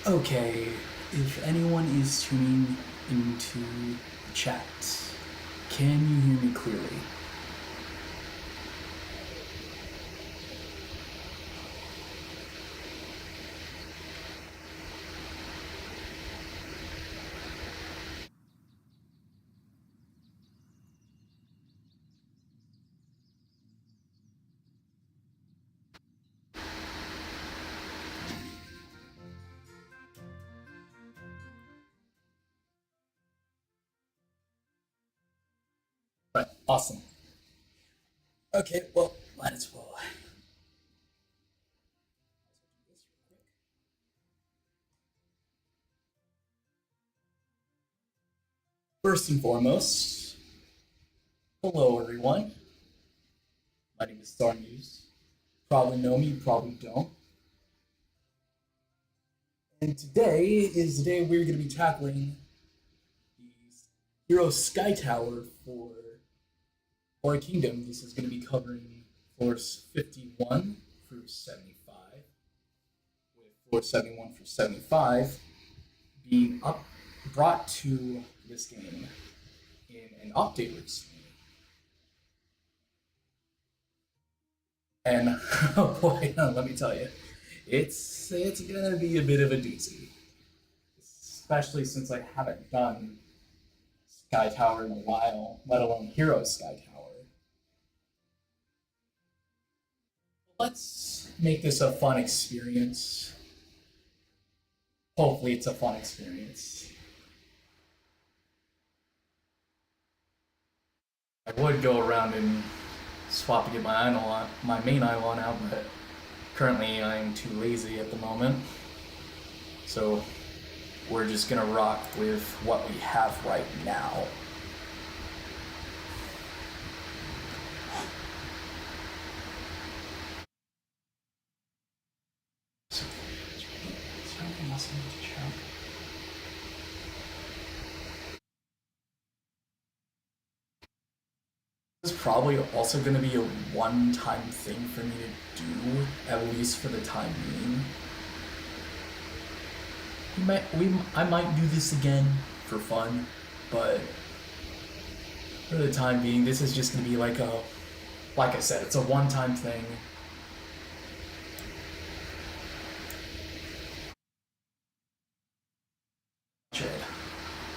Okay, if anyone is tuning into the chat, can you hear me clearly? Right, awesome. Okay, well, might as well. First and foremost, hello everyone. My name is Star News. Probably know me, probably don't. And today is the day we're going to be tackling the Hero Sky Tower for Kingdom. This is going to be covering floors 51 through 75, with floor 71 through 75 being brought to this game in an update recently. And oh boy, let me tell you, it's gonna be a bit of a doozy, especially since I haven't done Sky Tower in a while, let alone Hero Sky Tower. Let's make this a fun experience. Hopefully, it's a fun experience. I would go around and swap to get my main Eidolon out, but currently I'm too lazy at the moment. So we're just gonna rock with what we have right now. This is probably also going to be a one-time thing for me to do, at least for the time being. I might do this again for fun, but for the time being, this is just going to be like I said, it's a one-time thing. Should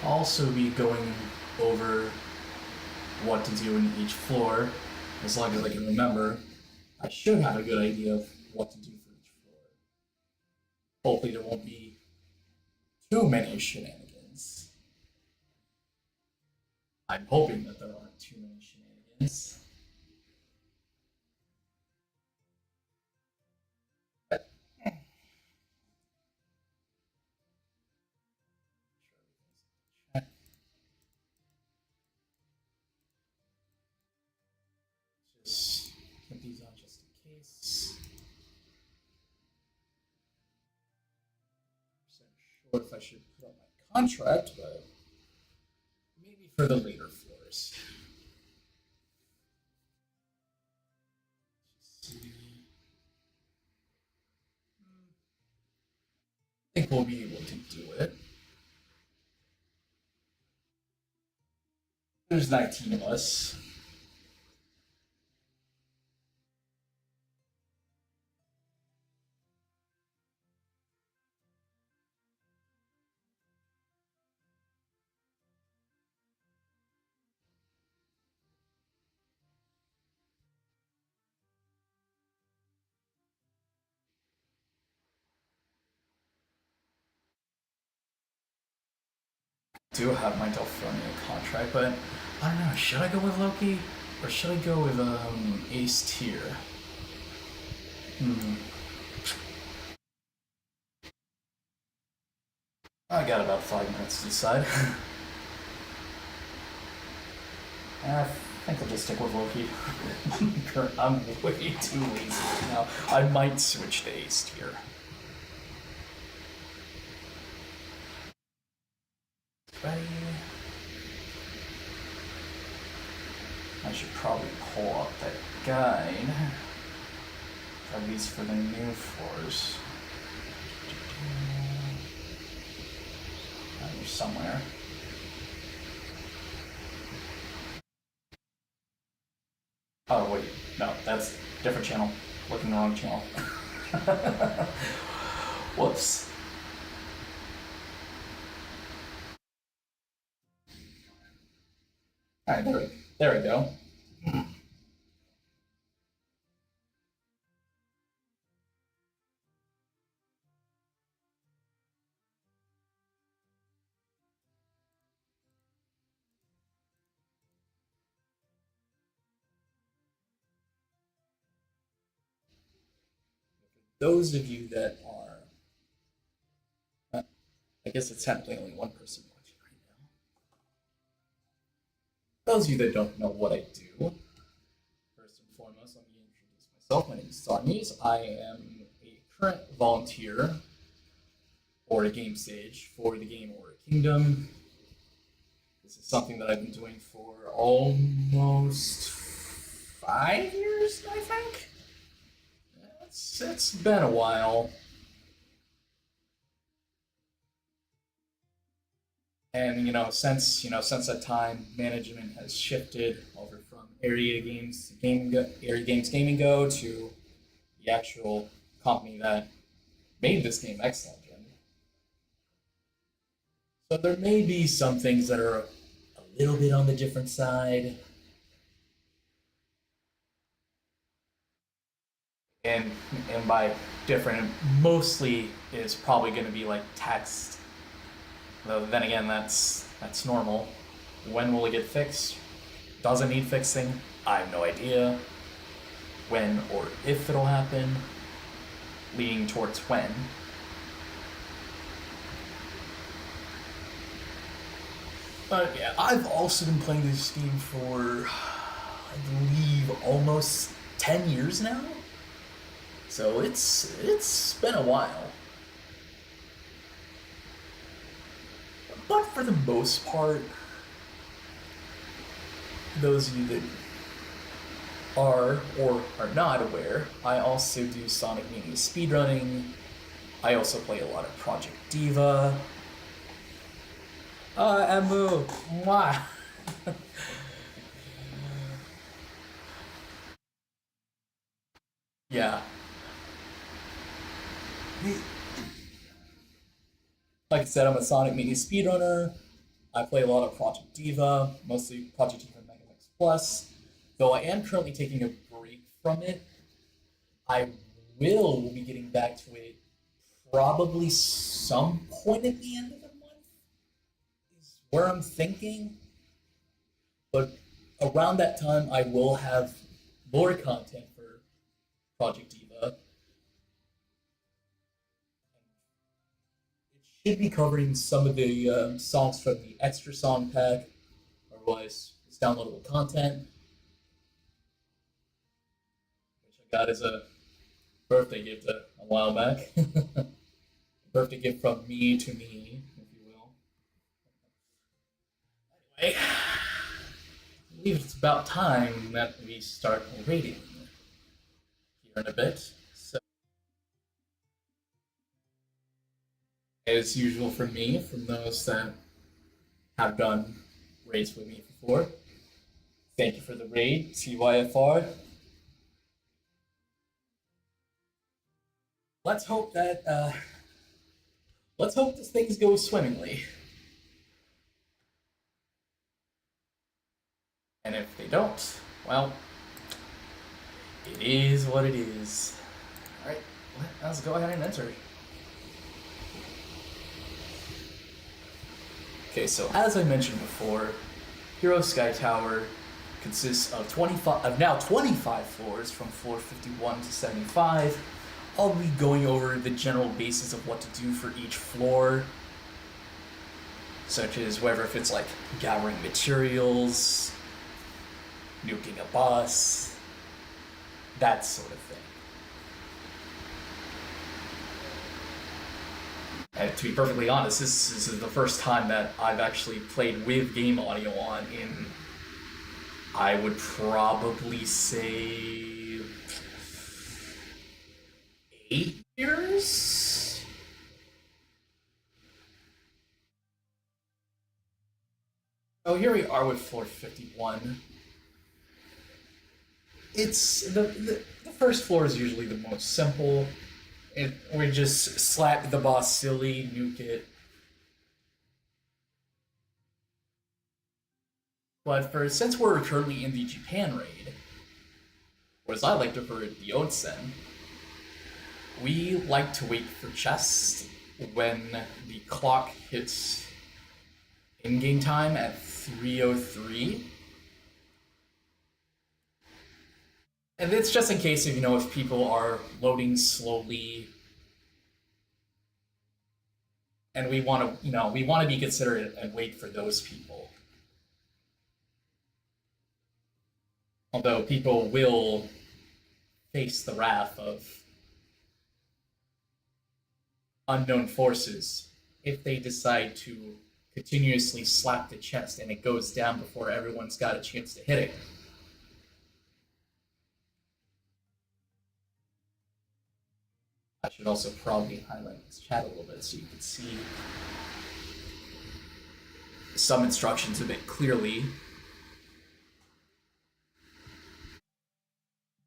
also be going over what to do in each floor, as long as I can remember. I should have a good idea of what to do for each floor. Hopefully, there won't be too many shenanigans. I'm hoping that there aren't too many shenanigans. But just put these on just in case. I'm not sure if I should put on my contract, but maybe for the later floors. I think we'll be able to do it. There's 19 of us. I do have my Delphronia contract, but I don't know. Should I go with Loki or should I go with Ace Tier? Hmm. I got about 5 minutes to decide. I think I'll just stick with Loki. I'm way too lazy right now. I might switch to Ace Tier. Ready? I should probably pull up that guide, at least for the new floors. here somewhere. Oh wait, no, that's a different channel. Looking the wrong channel. Whoops. All right, there we go. Those of you that are, I guess it's technically only one person watching right now. Those of you that don't know what I do, first and foremost, let me introduce myself. My name is Sarnes. I am a current volunteer for the game stage for the game Kingdom. This is something that I've been doing for almost 5 years, I think. It's been a while. And since that time, management has shifted over from Area Games Gaming Go to the actual company that made this game, X Legend. So there may be some things that are a little bit on the different side, and by different, mostly is probably going to be like text. Though then again, that's normal. When will it get fixed? Does it need fixing? I have no idea. When or if it'll happen, leaning towards when. But yeah, I've also been playing this game for, I believe, almost 10 years now. So it's been a while. But for the most part, those of you that are or are not aware, I also do Sonic Mania speedrunning. I also play a lot of Project Diva. Emu, mwah. Yeah. Like I said, I'm a Sonic Mania speedrunner. I play a lot of Project Diva, mostly Project Diva Mega Mix Plus. Though I am currently taking a break from it, I will be getting back to it probably some point at the end of the month, is where I'm thinking. But around that time, I will have more content for Project Diva. It should be covering some of the songs from the extra song pack, or was it's downloadable content, which I got as a birthday gift a while back. Birthday gift from me to me, if you will. Anyway, I believe it's about time that we start rating here in a bit. So, as usual for me, from those that have done raids with me before, thank you for the raid, CYFR. Let's hope that let's hope this thing goes swimmingly. And if they don't, well, it is what it is. All right, let's go ahead and enter. Okay, so as I mentioned before, Hero Sky Tower consists of 25 floors from floor 51 to 75. I'll be going over the general basis of what to do for each floor, such as whether if it's like gathering materials, nuking a boss, that sort of thing. And to be perfectly honest, this is the first time that I've actually played with game audio on in, I would probably say, 8 years? Oh, here we are with floor 51. It's the first floor is usually the most simple. We just slap the boss silly, nuke it. But for since we're currently in the Japan raid, or as I like to refer it, the Onsen, we like to wait for chests when the clock hits in-game time at 3:03. And it's just in case of, if people are loading slowly and we want to be considerate and wait for those people. Although people will face the wrath of unknown forces if they decide to continuously slap the chest and it goes down before everyone's got a chance to hit it. I should also probably highlight this chat a little bit so you can see some instructions a bit clearly.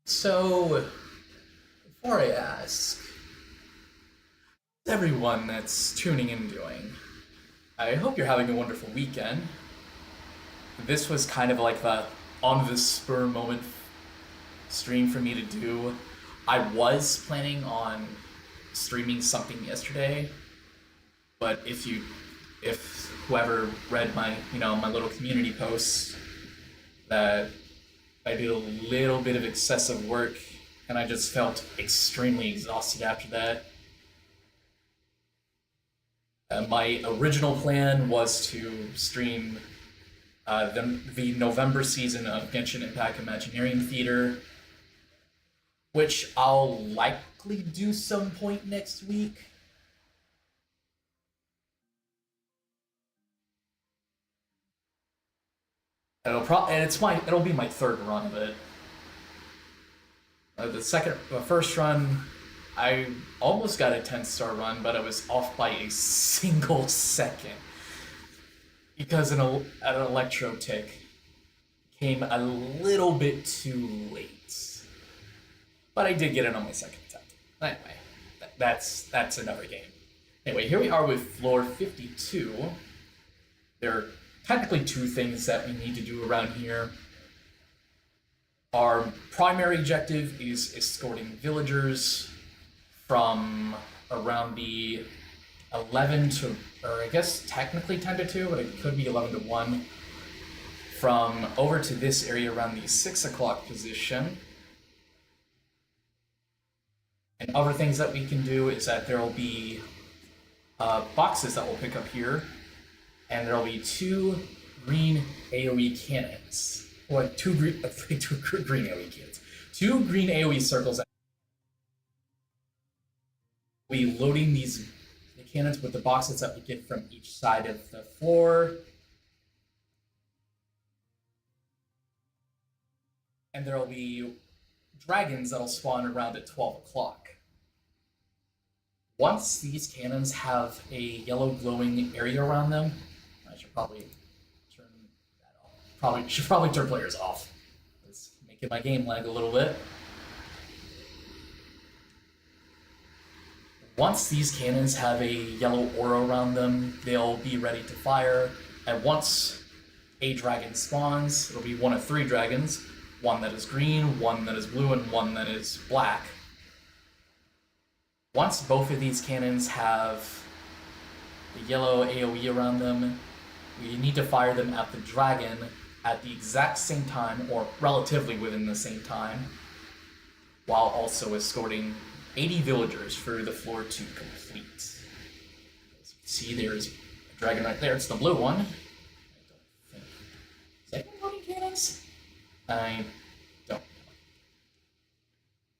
So, before I ask, what's everyone that's tuning in doing? I hope you're having a wonderful weekend. This was kind of like the on the spur moment stream for me to do. I was planning on streaming something yesterday, but if whoever read my little community posts, that I did a little bit of excessive work and I just felt extremely exhausted after that. My original plan was to stream the November season of Genshin Impact Imagineering Theater, which I'll likely do some point next week. It'll be my third run of it. The first run, I almost got a 10-star run, but I was off by a single second because an electro tick came a little bit too late. But I did get it on my second attempt. Anyway, that's another game. Anyway, here we are with floor 52. There are technically two things that we need to do around here. Our primary objective is escorting villagers from around the 11 to, or I guess technically 10 to 2, but it could be 11 to 1, from over to this area around the 6 o'clock position. And other things that we can do is that there will be boxes that we'll pick up here, and there will be two green AoE cannons. Well, two green AoE cannons. Two green AoE circles. We'll be loading the cannons with the boxes that we get from each side of the floor. And there will be dragons that'll spawn around at 12 o'clock. Once these cannons have a yellow glowing area around them, I should probably turn that off. Should probably turn players off. It's making my game lag a little bit. Once these cannons have a yellow aura around them, they'll be ready to fire. And once a dragon spawns, it'll be one of three dragons. One that is green, one that is blue, and one that is black. Once both of these cannons have the yellow AoE around them, we need to fire them at the dragon at the exact same time, or relatively within the same time, while also escorting 80 villagers for the floor to complete. As you can see, there's a dragon right there. It's the blue one. I don't think... Is that loading cannons? I don't know.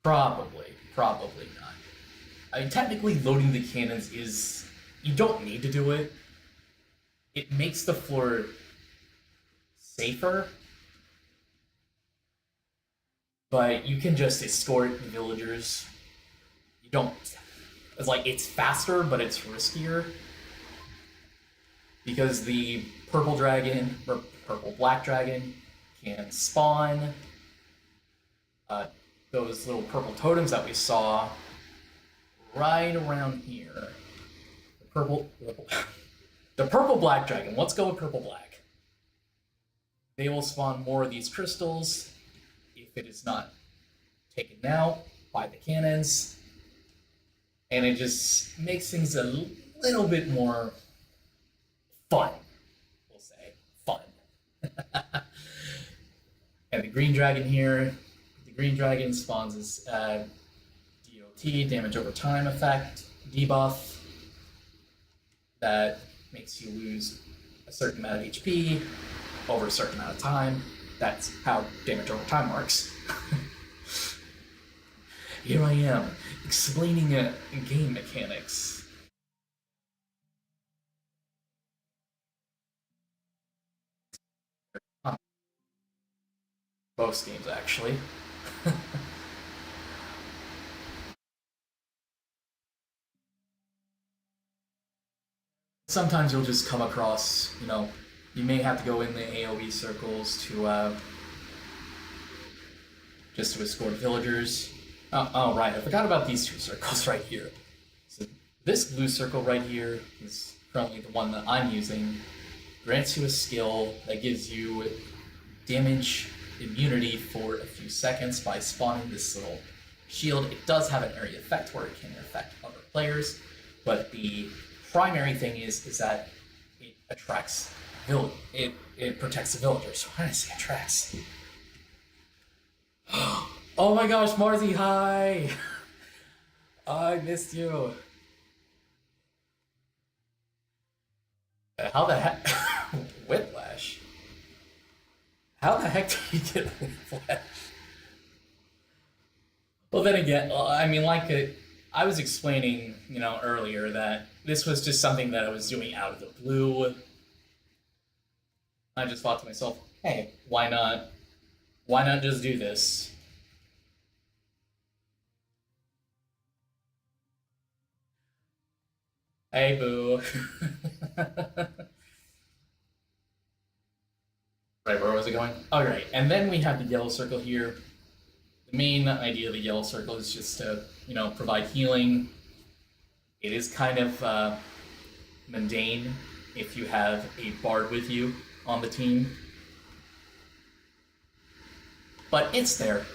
Probably not. I mean, technically, loading the cannons is... You don't need to do it. It makes the floor safer. But you can just escort the villagers. You don't... It's faster, but it's riskier. because the purple dragon or purple black dragon can spawn uh, those little purple totems that we saw right around here. The the purple black dragon. Let's go with purple black. They will spawn more of these crystals if it is not taken out by the cannons, and it just makes things a little bit more fun. We'll say fun. And the green dragon here. The green dragon spawns as DOT, damage over time effect, debuff that makes you lose a certain amount of HP over a certain amount of time. That's how damage over time works. Here I am, explaining game mechanics. Most games, actually. Sometimes you'll just come across, you may have to go in the AoE circles to just to escort villagers. Oh, right, I forgot about these two circles right here. So this blue circle right here is currently the one that I'm using. Grants you a skill that gives you damage immunity for a few seconds by spawning this little shield. It does have an area effect where it can affect other players, but the primary thing is that it attracts it protects the villagers. Why did I say attracts? Oh my gosh, Marzi, hi! I missed you. How the heck? Whiplash? How the heck did you get whiplash? Well, then again, I mean, I was explaining, earlier that this was just something that I was doing out of the blue. I just thought to myself, hey, why not? Why not just do this? Hey, boo. Right, where was it going? All right, and then we have the yellow circle here. The main idea of the yellow circle is just to, provide healing. It is kind of mundane if you have a bard with you on the team. But it's there.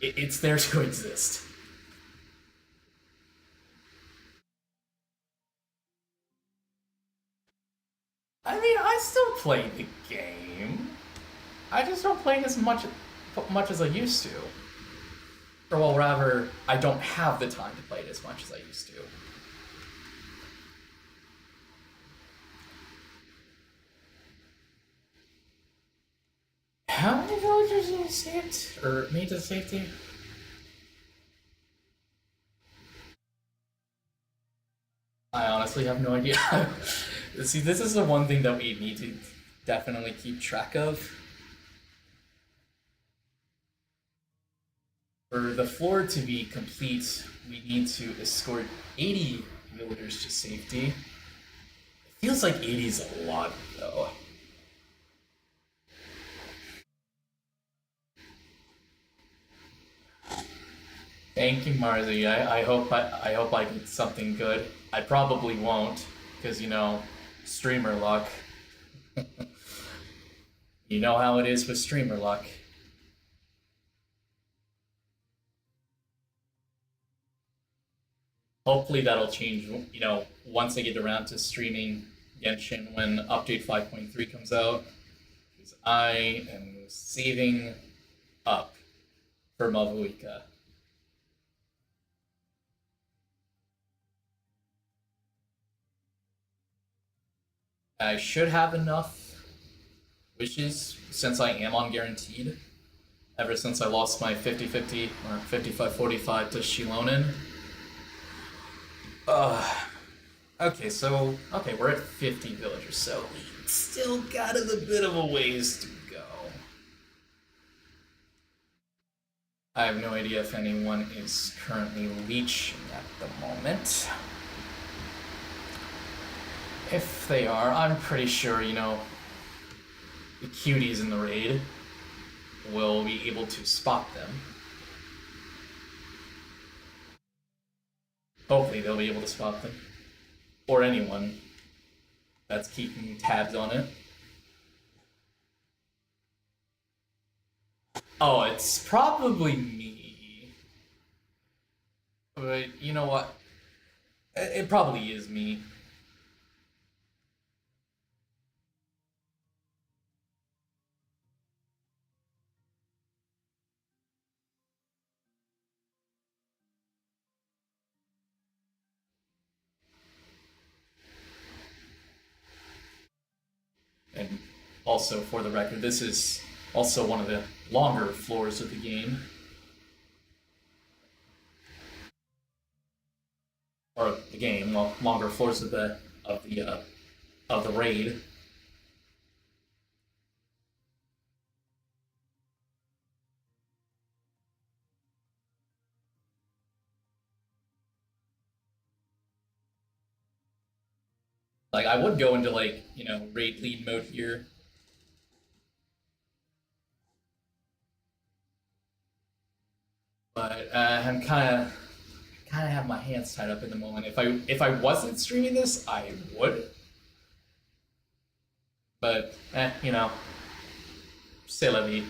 It's there to exist. I mean, I still play the game. I just don't play it as much as I used to. Or well, rather, I don't have the time to play it as much as I used to. How many villagers have you saved? Or made to safety? I honestly have no idea. See, this is the one thing that we need to definitely keep track of. For the floor to be complete, we need to escort 80 villagers to safety. It feels like 80 is a lot, though. Thank you, Marzi. I hope I get something good. I probably won't, because streamer luck. You know how it is with streamer luck. Hopefully that'll change, once I get around to streaming Genshin when update 5.3 comes out. Because I am saving up for Mavuika. I should have enough wishes since I am on guaranteed. Ever since I lost my 50-50 or 55-45 to Shilonen. Okay, we're at 50 villagers, so we still got a bit of a ways to go. I have no idea if anyone is currently leeching at the moment. If they are, I'm pretty sure, the cuties in the raid will be able to spot them. Hopefully, they'll be able to spot them. Or anyone that's keeping tabs on it. Oh, it's probably me. But you know what? It probably is me. And also, for the record, this is also one of the longer floors of the game. Or the game, well, longer floors of the raid. Like I would go into like raid lead mode here, but I'm kind of have my hands tied up in the moment. If I wasn't streaming this, I would. But c'est la vie.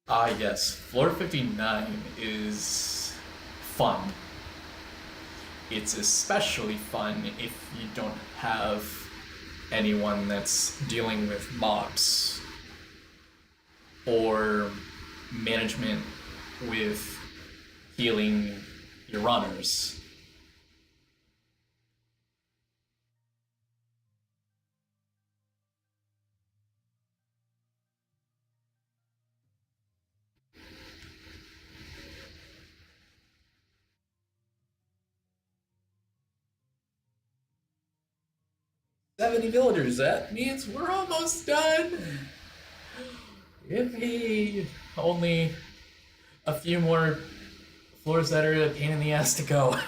Ah, yes, floor 59 is fun. It's especially fun if you don't have anyone that's dealing with mobs or management with healing your runners. $70 villagers, that means we're almost done. Yippee! Only a few more floors that are a pain in the ass to go.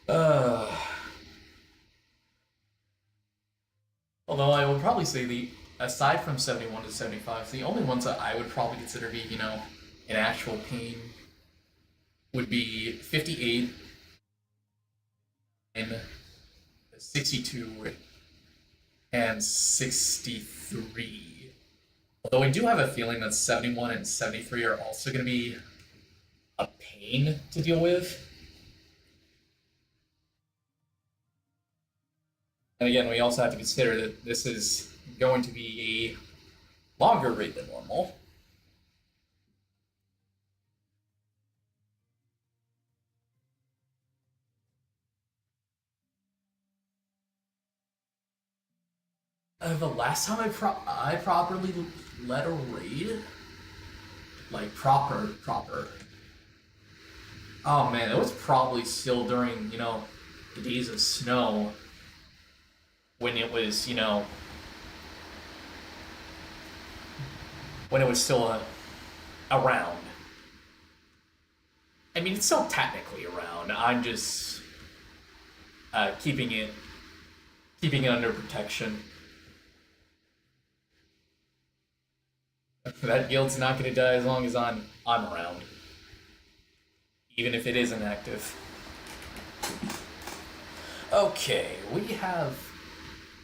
uh, Although I would probably say aside from 71 to 75, the only ones that I would probably consider be, an actual pain would be 58 and 62 and 63. Although I do have a feeling that 71 and 73 are also going to be a pain to deal with. And again, we also have to consider that this is going to be a longer raid than normal. The last time I properly led a raid, like proper. Oh man, it was probably still during the days of snow when it was when it was still around. I mean, it's still technically around. I'm just keeping it under protection. That guild's not going to die as long as I'm around, even if it isn't active. Okay, we have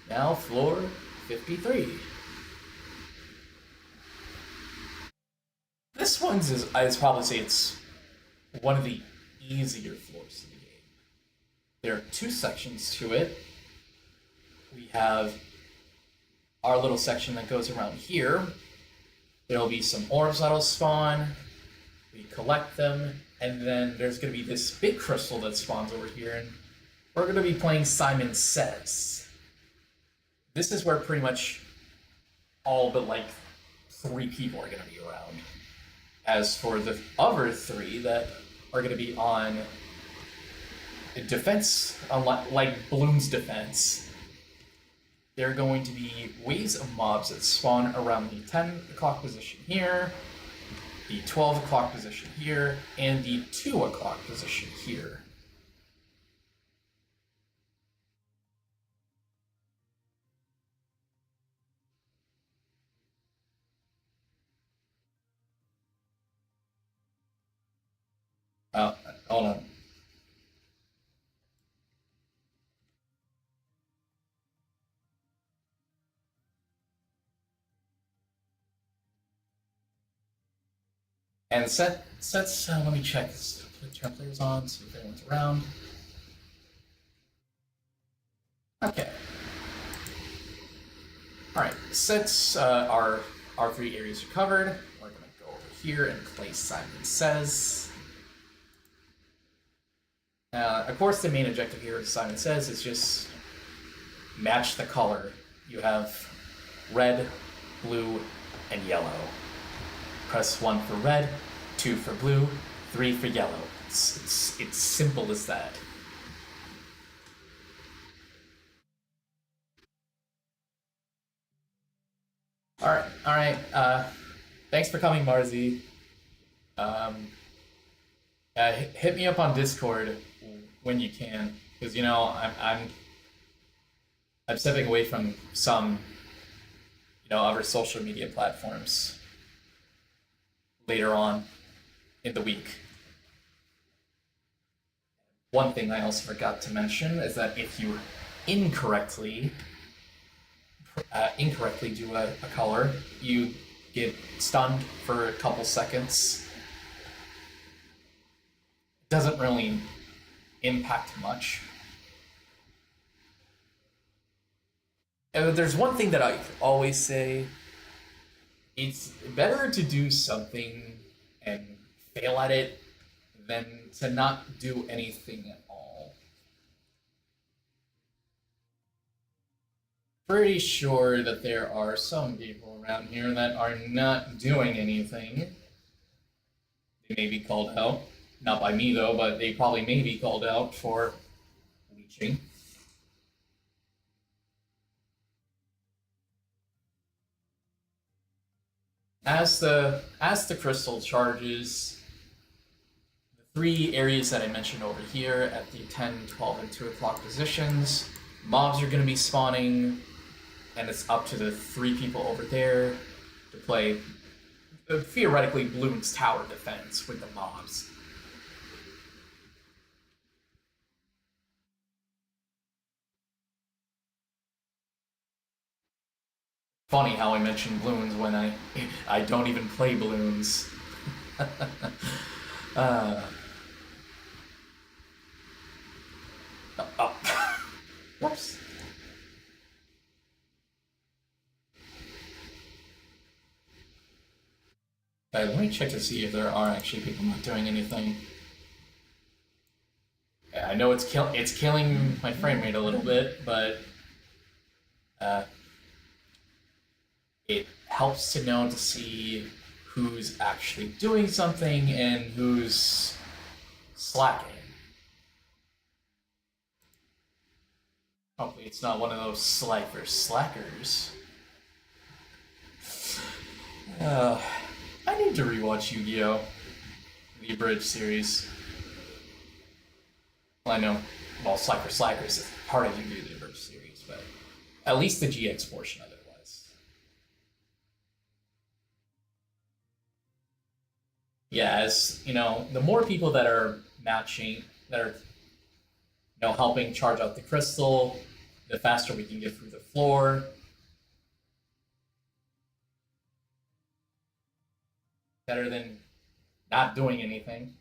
now floor 53. This one's I'd probably say it's one of the easier floors of the game. There are two sections to it. We have our little section that goes around here. There'll be some orbs that'll spawn. We collect them, and then there's going to be this big crystal that spawns over here, and we're going to be playing Simon Says. This is where pretty much all but like 3 people are going to be around. As for the other 3 that are going to be on defense, like Bloom's defense, there are going to be waves of mobs that spawn around the 10 o'clock position here, the 12 o'clock position here, and the 2 o'clock position here. Hold on. And sets, let me check. Turn players on, see if anyone's around. Okay. Alright, sets our three areas are covered. We're going to go over here and play Simon Says. Of course, the main objective here, as Simon Says, is just match the color. You have red, blue, and yellow. Press 1 for red, 2 for blue, 3 for yellow. It's simple as that. All right. Thanks for coming, Marzi. Hit me up on Discord when you can, because I'm stepping away from some other social media platforms later on in the week. One thing I also forgot to mention is that if you incorrectly do a color, you get stunned for a couple seconds. It doesn't really impact much. And there's one thing that I always say: it's better to do something and fail at it than to not do anything at all. Pretty sure that there are some people around here that are not doing anything. They may be called out. Not by me, though, but they probably may be called out for leeching. As the crystal charges, the three areas that I mentioned over here at the 10, 12, and 2 o'clock positions, mobs are going to be spawning, and it's up to the three people over there to play theoretically Bloom's tower defense with the mobs. Funny how I mentioned balloons when I don't even play balloons. Oh. Whoops. Let me check to see if there are actually people not doing anything. Yeah, I know it's killing my frame rate a little bit, but it helps to know to see who's actually doing something and who's slacking. Hopefully it's not one of those slackers. I need to rewatch Yu-Gi-Oh! The Abridged series. Well, I know, Slackers is part of Yu-Gi-Oh! The Abridged series, but at least the GX portion of it was. Yeah, as the more people that are matching, that are helping charge out the crystal, the faster we can get through the floor. Better than not doing anything.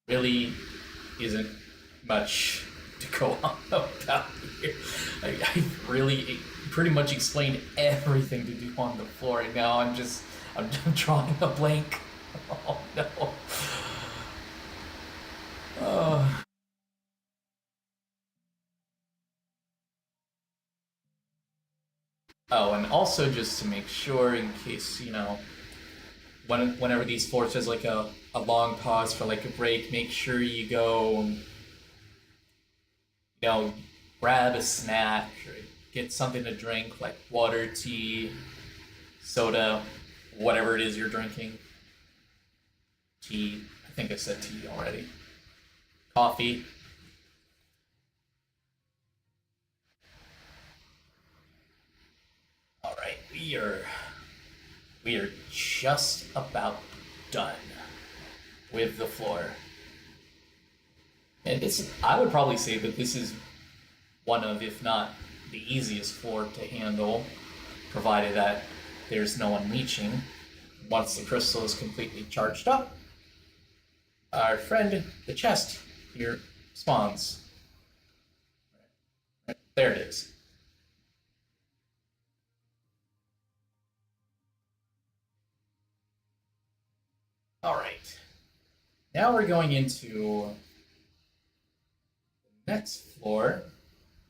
Really isn't much to go on about here. I really pretty much explained everything to do on the floor, and now I'm drawing a blank. Oh no. Oh. Oh, and also just to make sure, in case, whenever these floors has like a long pause for like a break, make sure you go, grab a snack or get something to drink like water, tea, soda, whatever it is you're drinking. Tea, I think I said tea already. Coffee. All right, we are just about done with the floor. And I would probably say that this is one of, if not the easiest floor to handle, provided that there's no one leeching. Once the crystal is completely charged up, our friend, the chest, here spawns. Right, there it is. All right. Now we're going into the next floor,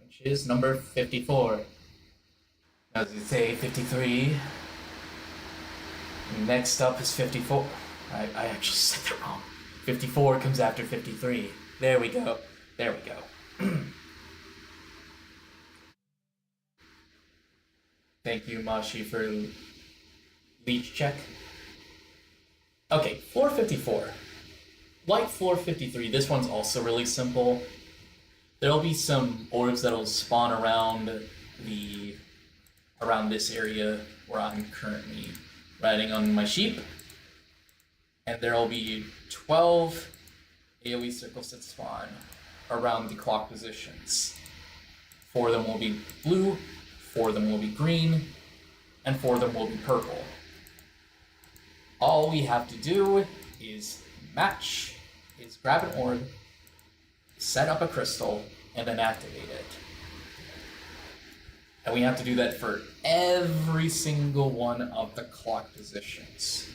which is number 54. As you say, 53. Next up is 54. I actually said that wrong. 54 comes after 53. There we go. There we go. Thank you, Mashi, for leech check. Okay, floor 54. Like floor 53, this one's also really simple. There'll be some orbs that'll spawn around this area where I'm currently riding on my sheep. And there'll be 12 AoE circles that spawn around the clock positions. 4 of them will be blue, 4 of them will be green, and 4 of them will be purple. All we have to do is grab an orb, set up a crystal, and then activate it. And we have to do that for every single one of the clock positions.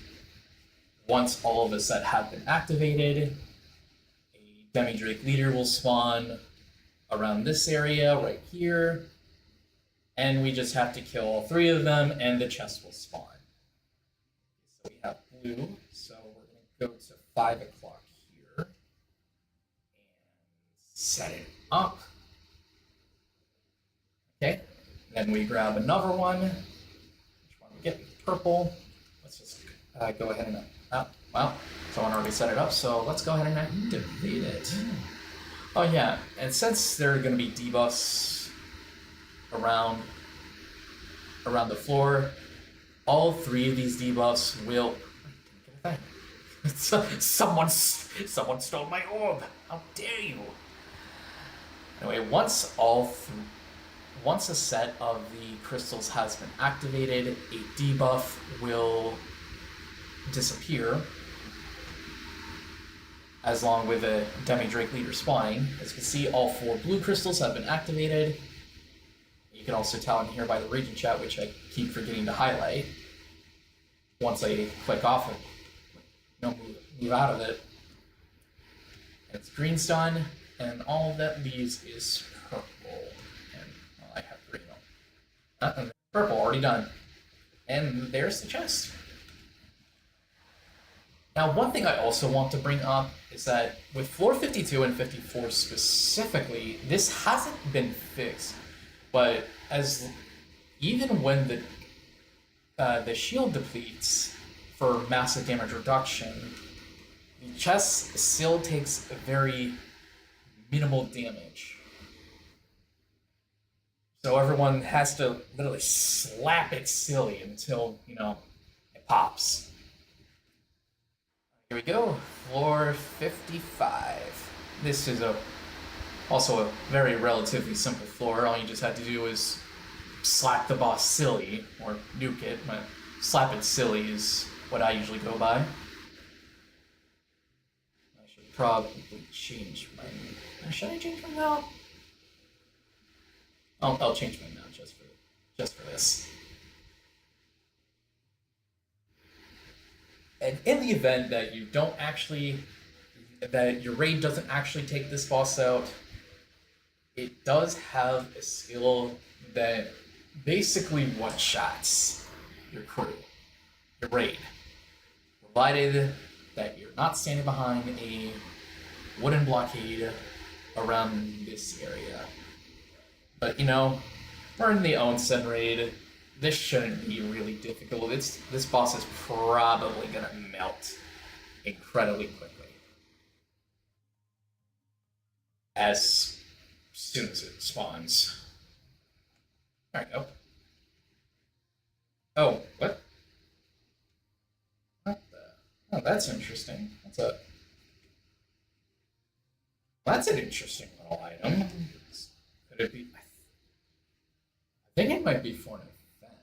Once all of the set have been activated, a Demi-Drake leader will spawn around this area right here, and we just have to kill all 3 of them, and the chest will spawn. So we have blue, so we're going to go to 5 o'clock here, and set it up. Okay, then we grab another one. Which one we get? Purple. Let's just go ahead and well, someone already set it up, so let's go ahead and activate it. Oh yeah, and since there are going to be debuffs around the floor, all 3 of these debuffs will. Someone stole my orb. How dare you? Anyway, once a set of the crystals has been activated, a debuff will disappear, as long with a Demi-Drake leader spawning. As you can see, all 4 blue crystals have been activated. You can also tell in here by the region chat, which I keep forgetting to highlight. Once I click off it, move out of it, it's green's done, and all that leaves is purple. And well, I have green. And purple already done. And there's the chest. Now, one thing I also want to bring up is that with floor 52 and 54 specifically, this hasn't been fixed. But even when the shield depletes for massive damage reduction, the chest still takes a very minimal damage. So everyone has to literally slap it silly until, it pops. Here we go, floor 55. This is also a very relatively simple floor. All you just have to do is slap the boss silly, or nuke it, but slap it silly is what I usually go by. I should probably change my... Should I change my mount? I'll change my mount just for this. And in the event that that your raid doesn't actually take this boss out, it does have a skill that basically one-shots your crew, your raid, provided that you're not standing behind a wooden blockade around this area. But we're in the Onsen raid. This shouldn't be really difficult. This boss is probably gonna melt incredibly quickly. As soon as it spawns. There we go. Oh, what? What the? Oh, that's interesting. That's an interesting little item. Could it be? I think it might be for an event.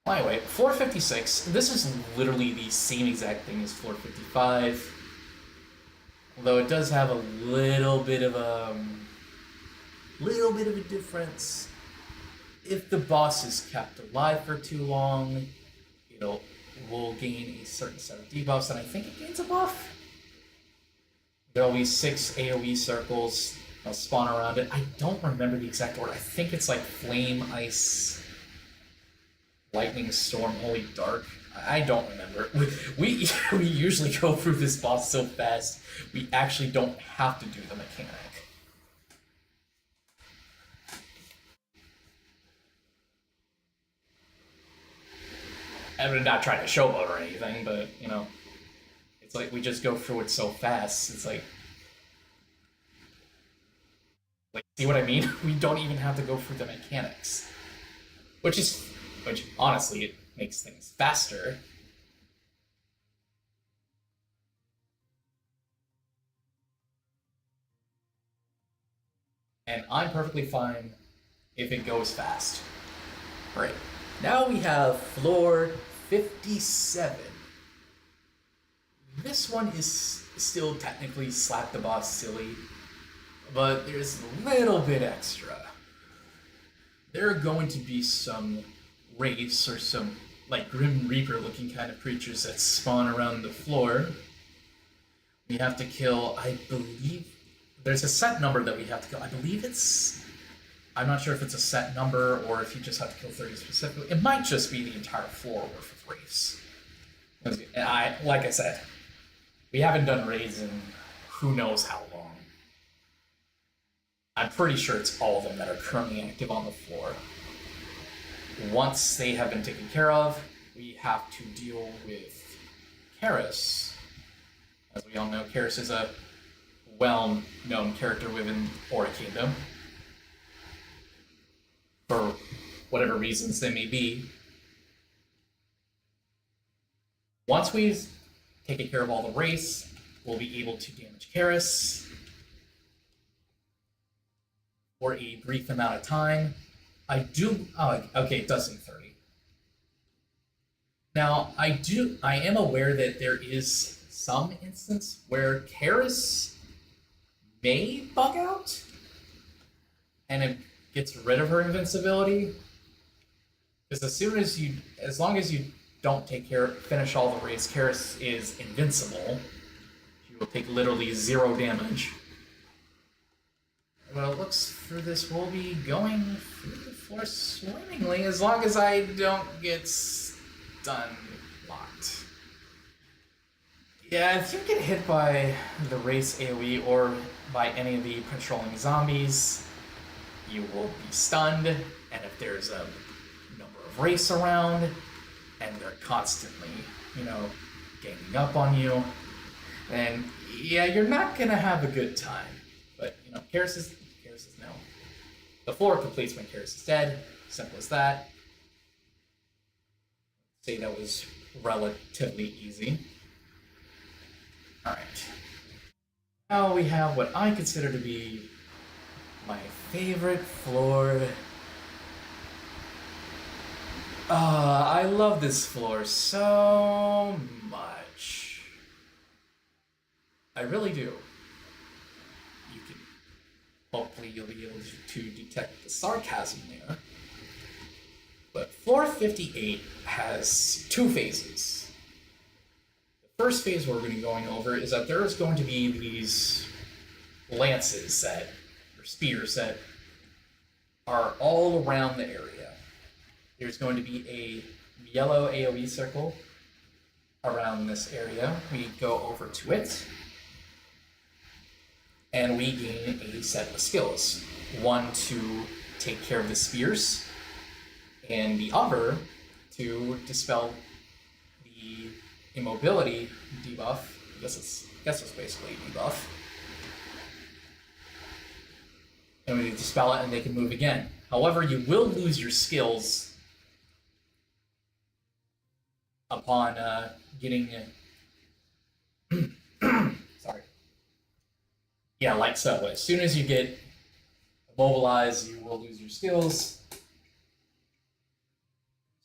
Well, anyway, floor 56. This is literally the same exact thing as floor 55. Although it does have a little bit of a difference. If the boss is kept alive for too long, will gain a certain set of debuffs, and I think it gains a buff. There'll be 6 AoE circles that'll spawn around it. I don't remember the exact order. I think it's like Flame, Ice, Lightning, Storm, Holy, Dark. I don't remember. We usually go through this boss so fast, we actually don't have to do the mechanic. I'm not trying to showboat or anything, but, it's like we just go through it so fast. It's like, see what I mean? We don't even have to go through the mechanics. Which honestly, it makes things faster. And I'm perfectly fine if it goes fast. Right. Now we have floor 57. This one is still technically slap the boss silly, but there's a little bit extra. There are going to be some wraiths or some like Grim Reaper looking kind of creatures that spawn around the floor. We have to kill, I believe, there's a set number that we have to kill. I believe I'm not sure if it's a set number or if you just have to kill 30 specifically. It might just be the entire floor worth of wraiths. And like I said, we haven't done raids in who knows how long. I'm pretty sure it's all of them that are currently active on the floor. Once they have been taken care of, we have to deal with Karis. As we all know, Karis is a well-known character within Aura Kingdom. For whatever reasons they may be. Once we've taken care of all the wraiths, we'll be able to damage Karis for a brief amount of time. Okay, it does say 30. Now, I am aware that there is some instance where Karis may bug out, and it gets rid of her invincibility. Because as long as you don't finish all the raids, Karis is invincible. She will take literally 0 damage. Well, it looks for this we'll be going through the floor swimmingly, as long as I don't get stun locked. Yeah, if you get hit by the race AoE or by any of the patrolling zombies, you will be stunned, and if there's a number of wraiths around, and they're constantly, ganging up on you, then yeah, you're not gonna have a good time. But Karis is no. The floor completes when Karis is dead. Simple as that. Say that was relatively easy. Alright. Now we have what I consider to be my favorite floor. I love this floor so much. I really do. Hopefully you'll be able to detect the sarcasm there. But floor 58 has two phases. The first phase we're going to be going over is that there is going to be these lances that, or spears that are all around the area. There's going to be a yellow AoE circle around this area. We go over to it, and we gain a set of skills. One to take care of the spears, and the other to dispel the immobility debuff. I guess it's basically a debuff. And we dispel it, and they can move again. However, you will lose your skills upon getting sorry. Yeah, like so. As soon as you get immobilized, you will lose your skills.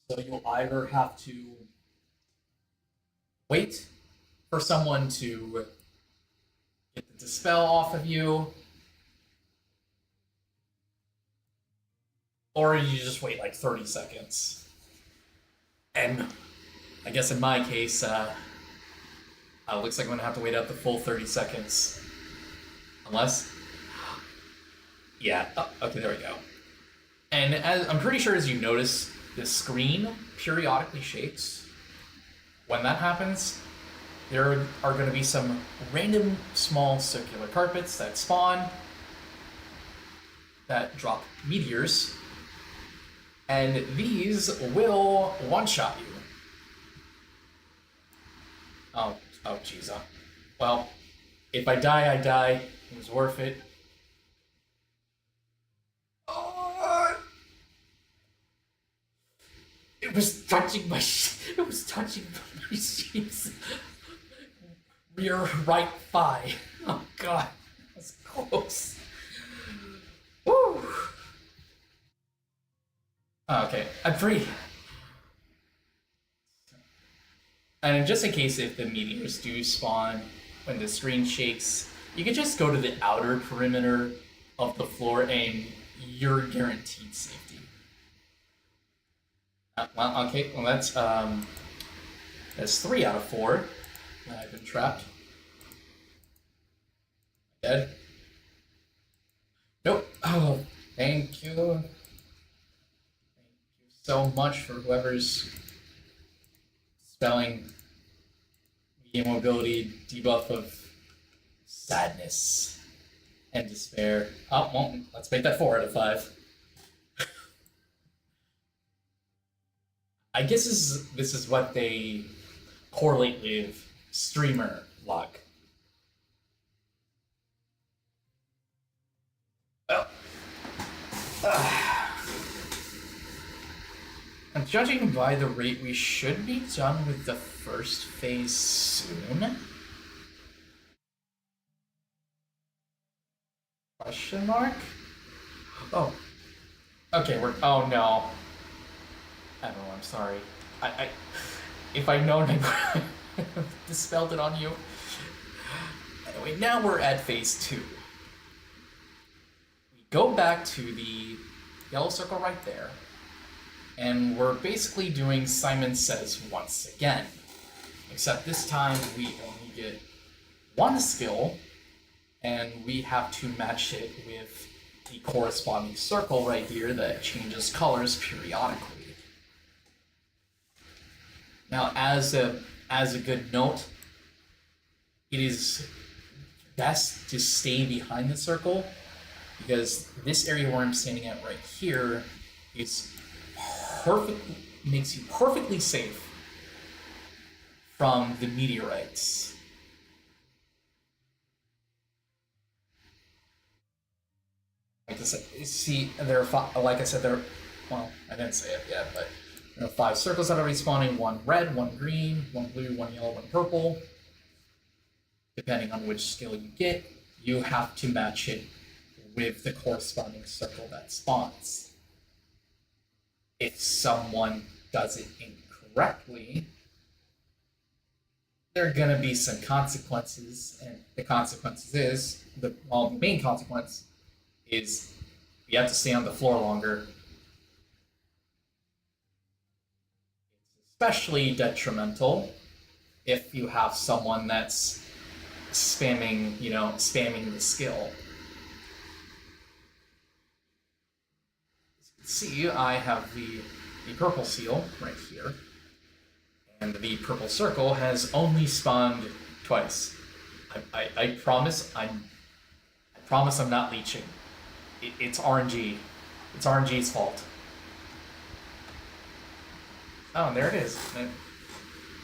So you'll either have to wait for someone to get the dispel off of you, or you just wait like 30 seconds. And I guess in my case, looks like I'm gonna have to wait out the full 30 seconds. Unless, yeah, oh, okay, there we go. And as I'm pretty sure, as you notice, the screen periodically shakes. When that happens, there are going to be some random small circular carpets that spawn, that drop meteors, and these will one-shot you. Oh, jeez. Well, if I die, I die. It was worth it. It was touching my sheets. Rear right thigh. Oh god, that's close. Woo. Okay, I'm free. And just in case if the meteors do spawn when the screen shakes, you can just go to the outer perimeter of the floor and you're guaranteed safety. Well, okay, well that's 3 out of 4. I've been trapped. Dead? Nope. Oh, thank you. Thank you so much for whoever's spelling the immobility debuff of sadness and despair. Oh, well, let's make that 4 out of 5. I guess this is what they correlate with streamer luck. Well, and judging by the rate, we should be done with the first phase soon. Question mark? Oh. Okay, oh no. I don't know, I'm sorry. If I'd known, I would have dispelled it on you. Anyway, now we're at phase 2. We go back to the yellow circle right there, and we're basically doing Simon Says once again. Except this time we only get 1 skill, and we have to match it with the corresponding circle right here that changes colors periodically. Now, as a good note, it is best to stay behind the circle, because this area where I'm standing at right here makes you perfectly safe from the meteorites. Like I said, see, there are like I said, well, I didn't say it yet, but there are 5 circles that are respawning: 1 red, 1 green, 1 blue, 1 yellow, 1 purple. Depending on which skill you get, you have to match it with the corresponding circle that spawns. If someone does it incorrectly, there are gonna be some consequences, and the consequences is, the main consequence is you have to stay on the floor longer. especially detrimental if you have someone that's spamming the skill. As you can see, I have the purple seal right here, and the purple circle has only spawned twice. I promise I'm not leeching. It's RNG. It's RNG's fault. Oh, and there it is.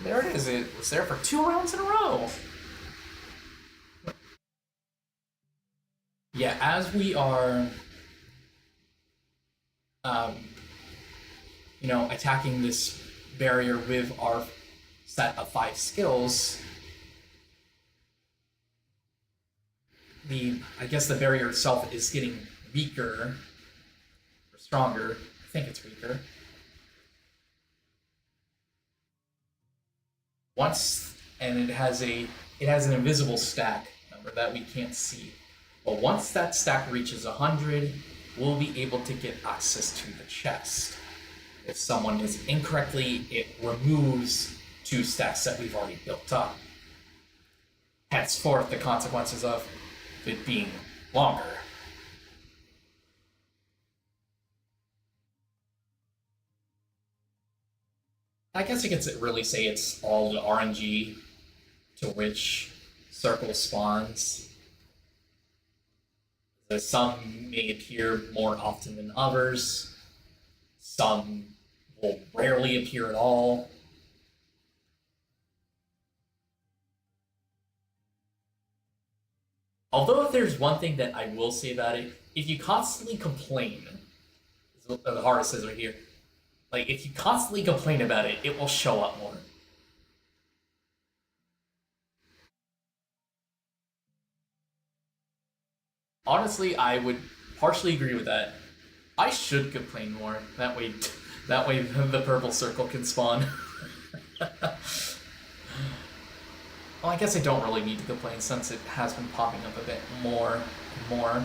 There it is. It was there for 2 rounds in a row. Yeah, as we are, attacking this barrier with our set of 5 skills, I guess the barrier itself is getting weaker or stronger. I think it's weaker. And it has an invisible stack number that we can't see. But once that stack reaches 100, we'll be able to get access to the chest. If someone does it incorrectly, it removes 2 stacks that we've already built up. Henceforth, the consequences of it being longer. I guess you could really say it's all the RNG to which circle spawns. Some may appear more often than others. Some will rarely appear at all. Although if there's one thing that I will say about it, if you constantly complain, is what the hardest is right here. Like, if you constantly complain about it, it will show up more. Honestly, I would partially agree with that. I should complain more. That way the purple circle can spawn. Well, I guess I don't really need to complain since it has been popping up a bit more and more.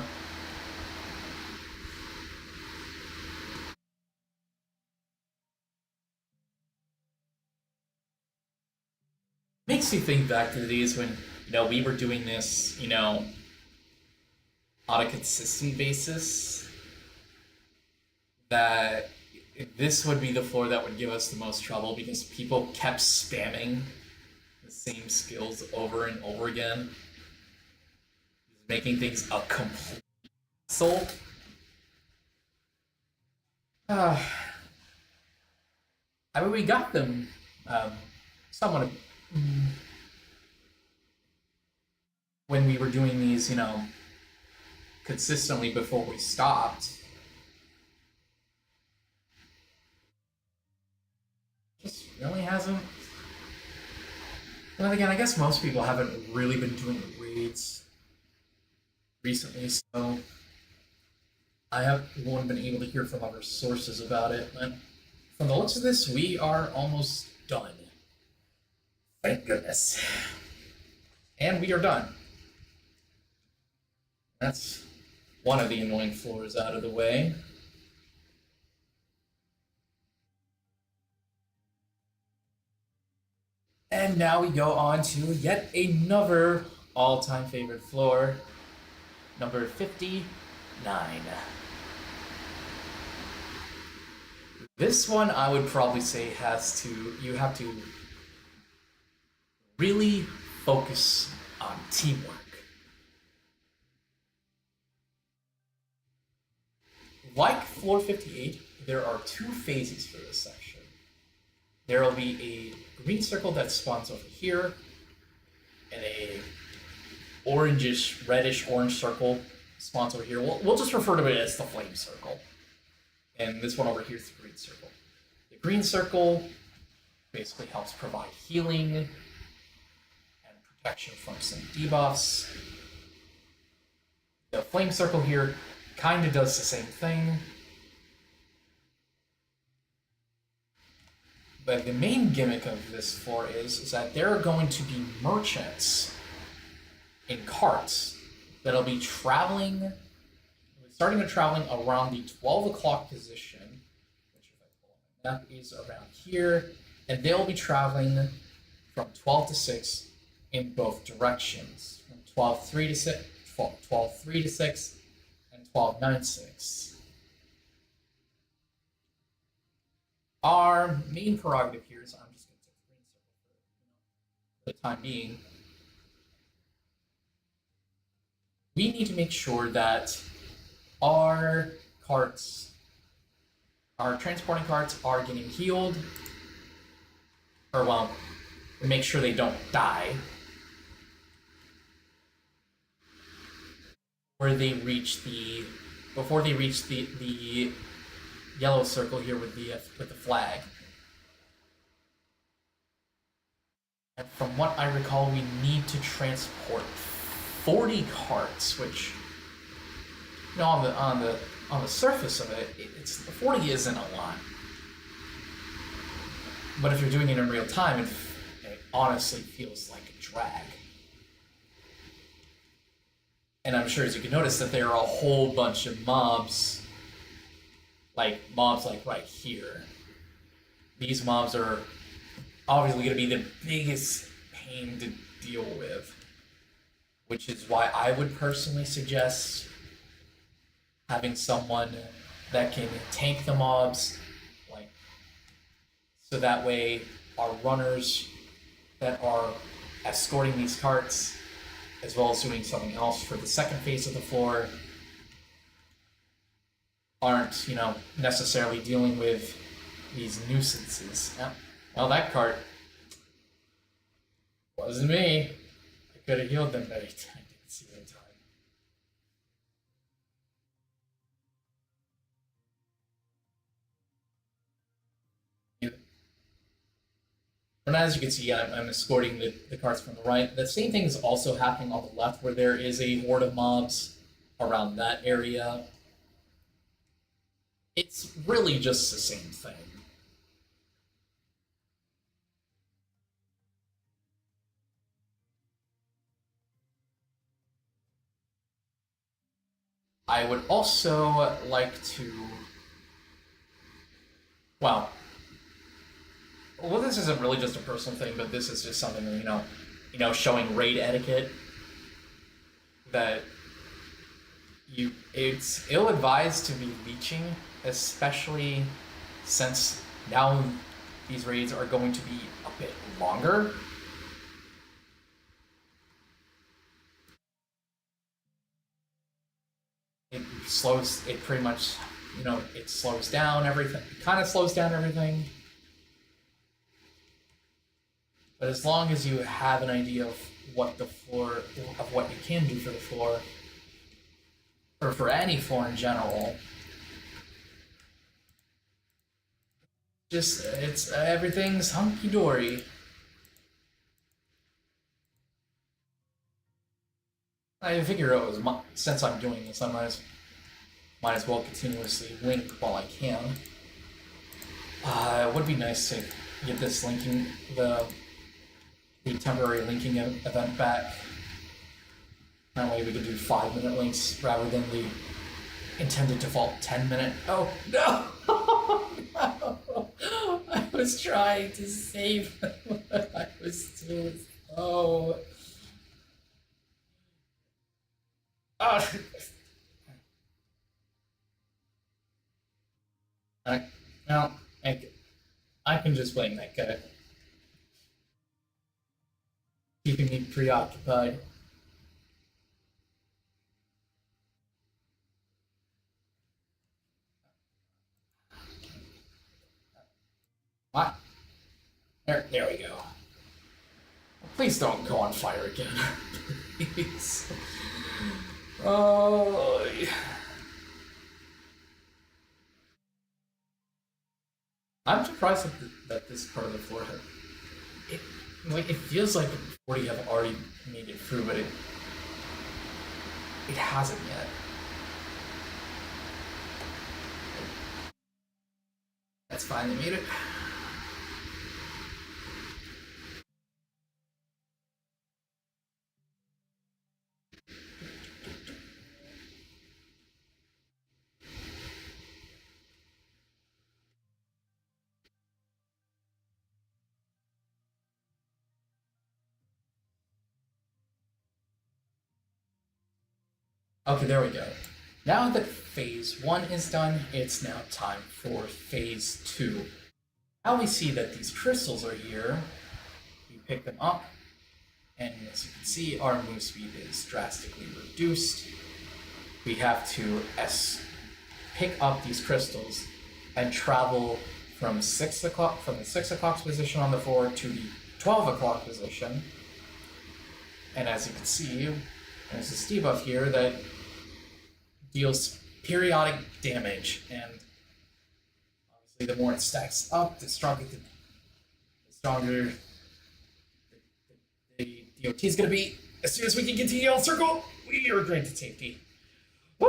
Makes me think back to the days when, we were doing this, on a consistent basis, that this would be the floor that would give us the most trouble because people kept spamming the same skills over and over again, making things a complete hassle. I mean, we got them somewhat when we were doing these, consistently before we stopped. Just really hasn't. And again, I guess most people haven't really been doing raids recently, so I haven't been able to hear from other sources about it. But from the looks of this, we are almost done. Thank goodness. And we are done. That's one of the annoying floors out of the way. And now we go on to yet another all-time favorite floor, number 59. This one I would probably say you have to really focus on teamwork. Like floor 58, there are 2 phases for this section. There will be a green circle that spawns over here, and a reddish orange circle spawns over here. We'll just refer to it as the flame circle. And this one over here is the green circle. The green circle basically helps provide healing and protection from some debuffs. The flame circle here kind of does the same thing. But the main gimmick of this floor is that there are going to be merchants in carts that'll be starting to traveling around the 12 o'clock position, which if I pull up my map is around here, and they'll be traveling from 12 to 6 in both directions, from 12:3 to 6, 12:3 to 6, and 12:9 to 6. Our main prerogative here is I'm just going to take the green circle for the time being. We need to make sure that our carts, our transporting carts, are getting healed, or well, make sure they don't die where they reach the before they reach the yellow circle here with the flag. And from what I recall, we need to transport 40 carts, which on the surface of it, it's 40 isn't a lot. But if you're doing it in real time, it honestly feels like a drag. And I'm sure, as you can notice, that there are a whole bunch of mobs like right here. These mobs are obviously going to be the biggest pain to deal with, which is why I would personally suggest having someone that can tank the mobs, like, so that way our runners that are escorting these carts, as well as doing something else for the second phase of the floor, aren't, necessarily dealing with these nuisances. Yeah. Well, that cart wasn't me. I could have healed them, but I didn't see it in time. And as you can see, I'm escorting the carts from the right. The same thing is also happening on the left, where there is a horde of mobs around that area. It's really just the same thing. I would also like to, well, this isn't really just a personal thing, but this is just something that, showing raid etiquette, that it's ill-advised to be leeching, especially since now these raids are going to be a bit longer. It pretty much, it slows down everything. It kind of slows down everything. But as long as you have an idea of what you can do for the floor, or for any floor in general, everything's hunky dory. I figure it was since I'm doing this, I might as well continuously link while I can. It would be nice to get this linking the temporary linking event back. That way we could do 5-minute links rather than the intended default 10-minute. Oh no! No! I was trying to save them, but I was too slow. Well, I can just blame that guy. Keeping me preoccupied. What? There we go. Please don't go on fire again. Please. Oh. I'm surprised that this part of the floor it feels like 40 have already made it through, but it hasn't yet. That's fine, they made it. Okay, there we go. Now that phase 1 is done, it's now time for phase 2. Now we see that these crystals are here. We pick them up, and as you can see, our move speed is drastically reduced. We have to pick up these crystals and travel from the 6 o'clock position on the board to the 12 o'clock position. And as you can see, there's this debuff here that deals periodic damage, and obviously the more it stacks up, the stronger the DOT is going to be. As soon as we can get to the yellow circle, we are granted safety. Woo!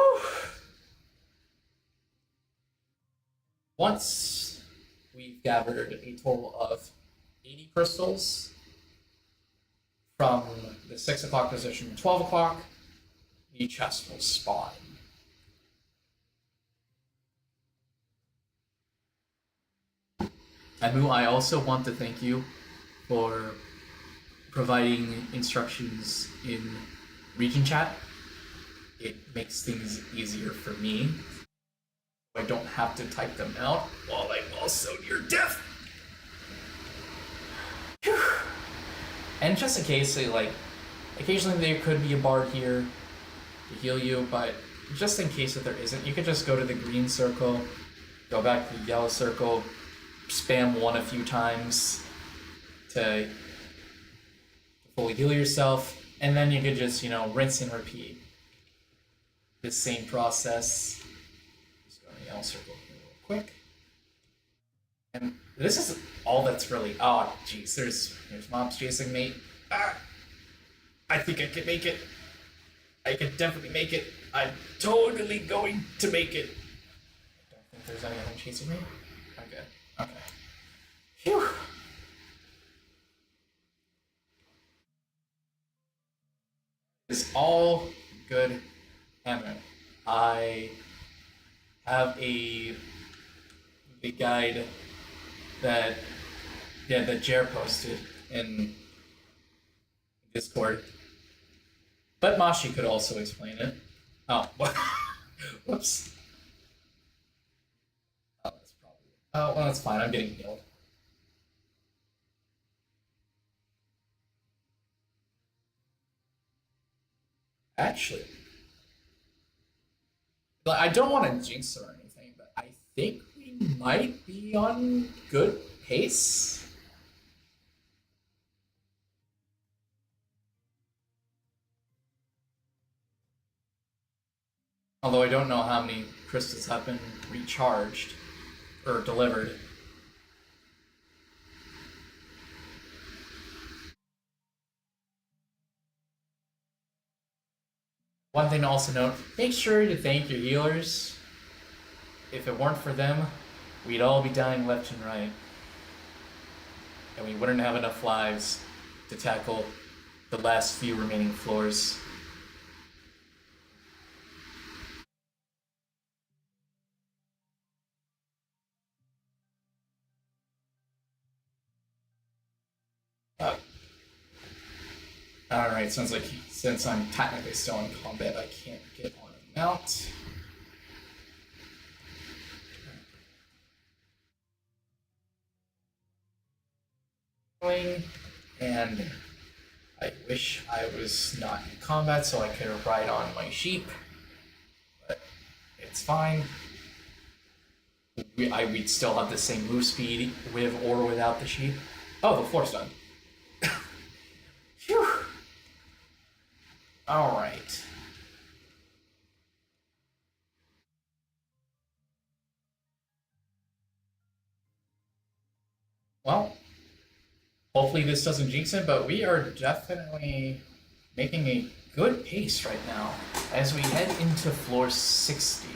Once we've gathered a total of 80 crystals from the 6 o'clock position to 12 o'clock, the chest will spawn. Amu, I also want to thank you for providing instructions in region chat. It makes things easier for me. I don't have to type them out while I'm also near death. Whew. And just in case, like, occasionally there could be a bard here to heal you, but just in case that there isn't, you could just go to the green circle, go back to the yellow circle, spam 1 a few times to fully heal yourself, and then you could just, rinse and repeat the same process. Just go to the yellow circle here real quick. And this is all that's really... Oh, geez, there's mobs chasing me. I think I can make it. I can definitely make it. I'm totally going to make it. I don't think there's anyone chasing me. Okay. Phew. It's all good, Hammond. I have the guide that Jer posted in Discord. But Mashi could also explain it. Oh, whoops. Oh, that's probably... Oh, well, that's fine. I'm getting healed. Actually, I don't want to jinx or anything, but I think we might be on good pace. Although I don't know how many crystals have been recharged or delivered. One thing to also note, make sure to thank your healers. If it weren't for them, we'd all be dying left and right. And we wouldn't have enough lives to tackle the last few remaining floors. Alright, sounds like since I'm technically still in combat, I can't get on a mount. And I wish I was not in combat so I could ride on my sheep, but it's fine. We'd still have the same move speed with or without the sheep. Oh, the floor's done. Phew. All right. Well, hopefully this doesn't jinx it, but we are definitely making a good pace right now as we head into floor 60.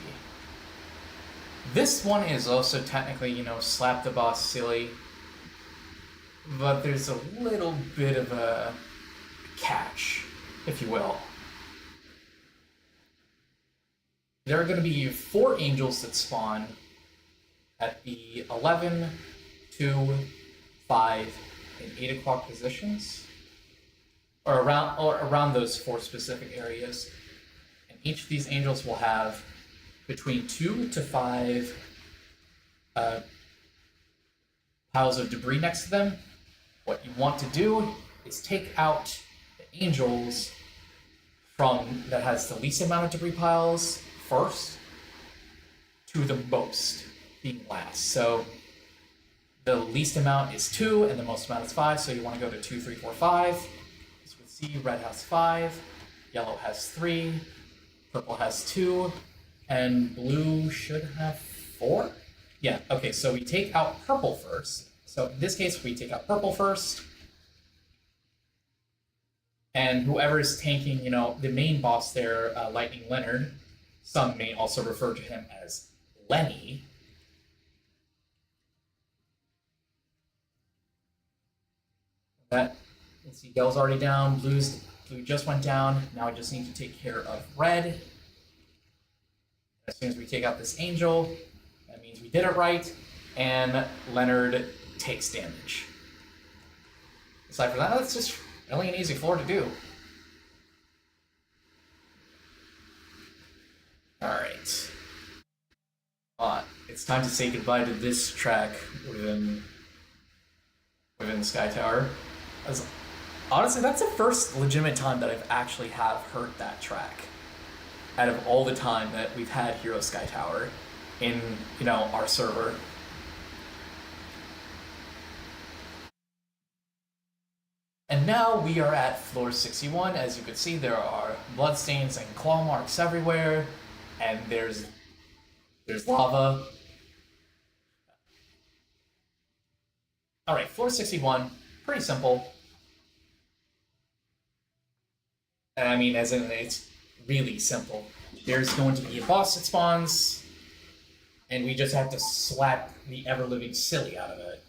This one is also technically, slap the boss silly, but there's a little bit of a catch, if you will. There are going to be 4 angels that spawn at the 11, 2, 5, and 8 o'clock positions, or around those 4 specific areas. And And each of these angels will have between 2 to 5 piles of debris next to them. What you want to do is take out the angels from that has the least amount of debris piles first to the most being last. So the least amount is 2 and the most amount is 5, so you want to go to 2, 3, 4, 5. As you can see, red has 5, yellow has 3, purple has 2, and blue should have 4? Yeah, okay, so we take out purple first. So in this case, we take out purple first. And whoever is tanking, the main boss there, Lightning Leonard, some may also refer to him as Lenny. That, let's see, yellow's already down, blue just went down. Now I just need to take care of red. As soon as we take out this angel, that means we did it right, and Leonard takes damage. Aside from that, that's just really an easy floor to do. Alright. It's time to say goodbye to this track within the Sky Tower. Honestly, that's the first legitimate time that I've actually have heard that track out of all the time that we've had Hero Sky Tower in, our server. And now we are at floor 61. As you can see, there are bloodstains and claw marks everywhere, and there's lava. Alright, floor 61, pretty simple. I mean, as in, it's really simple. There's going to be a boss that spawns, and we just have to slap the ever-living silly out of it.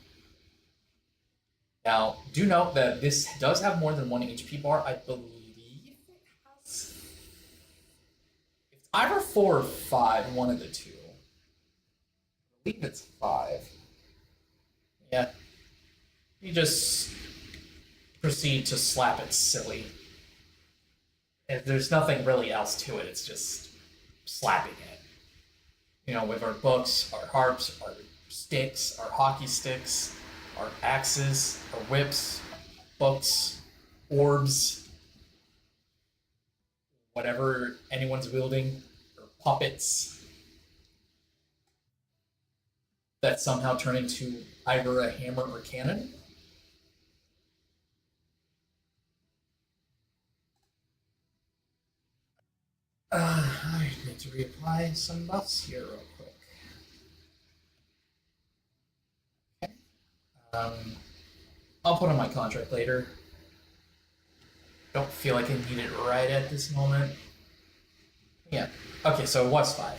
Now, do note that this does have more than 1 HP bar. I believe it has... It's either 4 or 5, one of the two. I believe it's 5. Yeah. You just proceed to slap it silly. And there's nothing really else to it, it's just slapping it. With our books, our harps, our sticks, our hockey sticks, our axes, our whips, books, orbs, whatever anyone's wielding, or puppets that somehow turn into either a hammer or cannon. I need to reapply some buffs here real quick. Okay. I'll put on my contract later. Don't feel like I need it right at this moment. Yeah. Okay, so it was 5.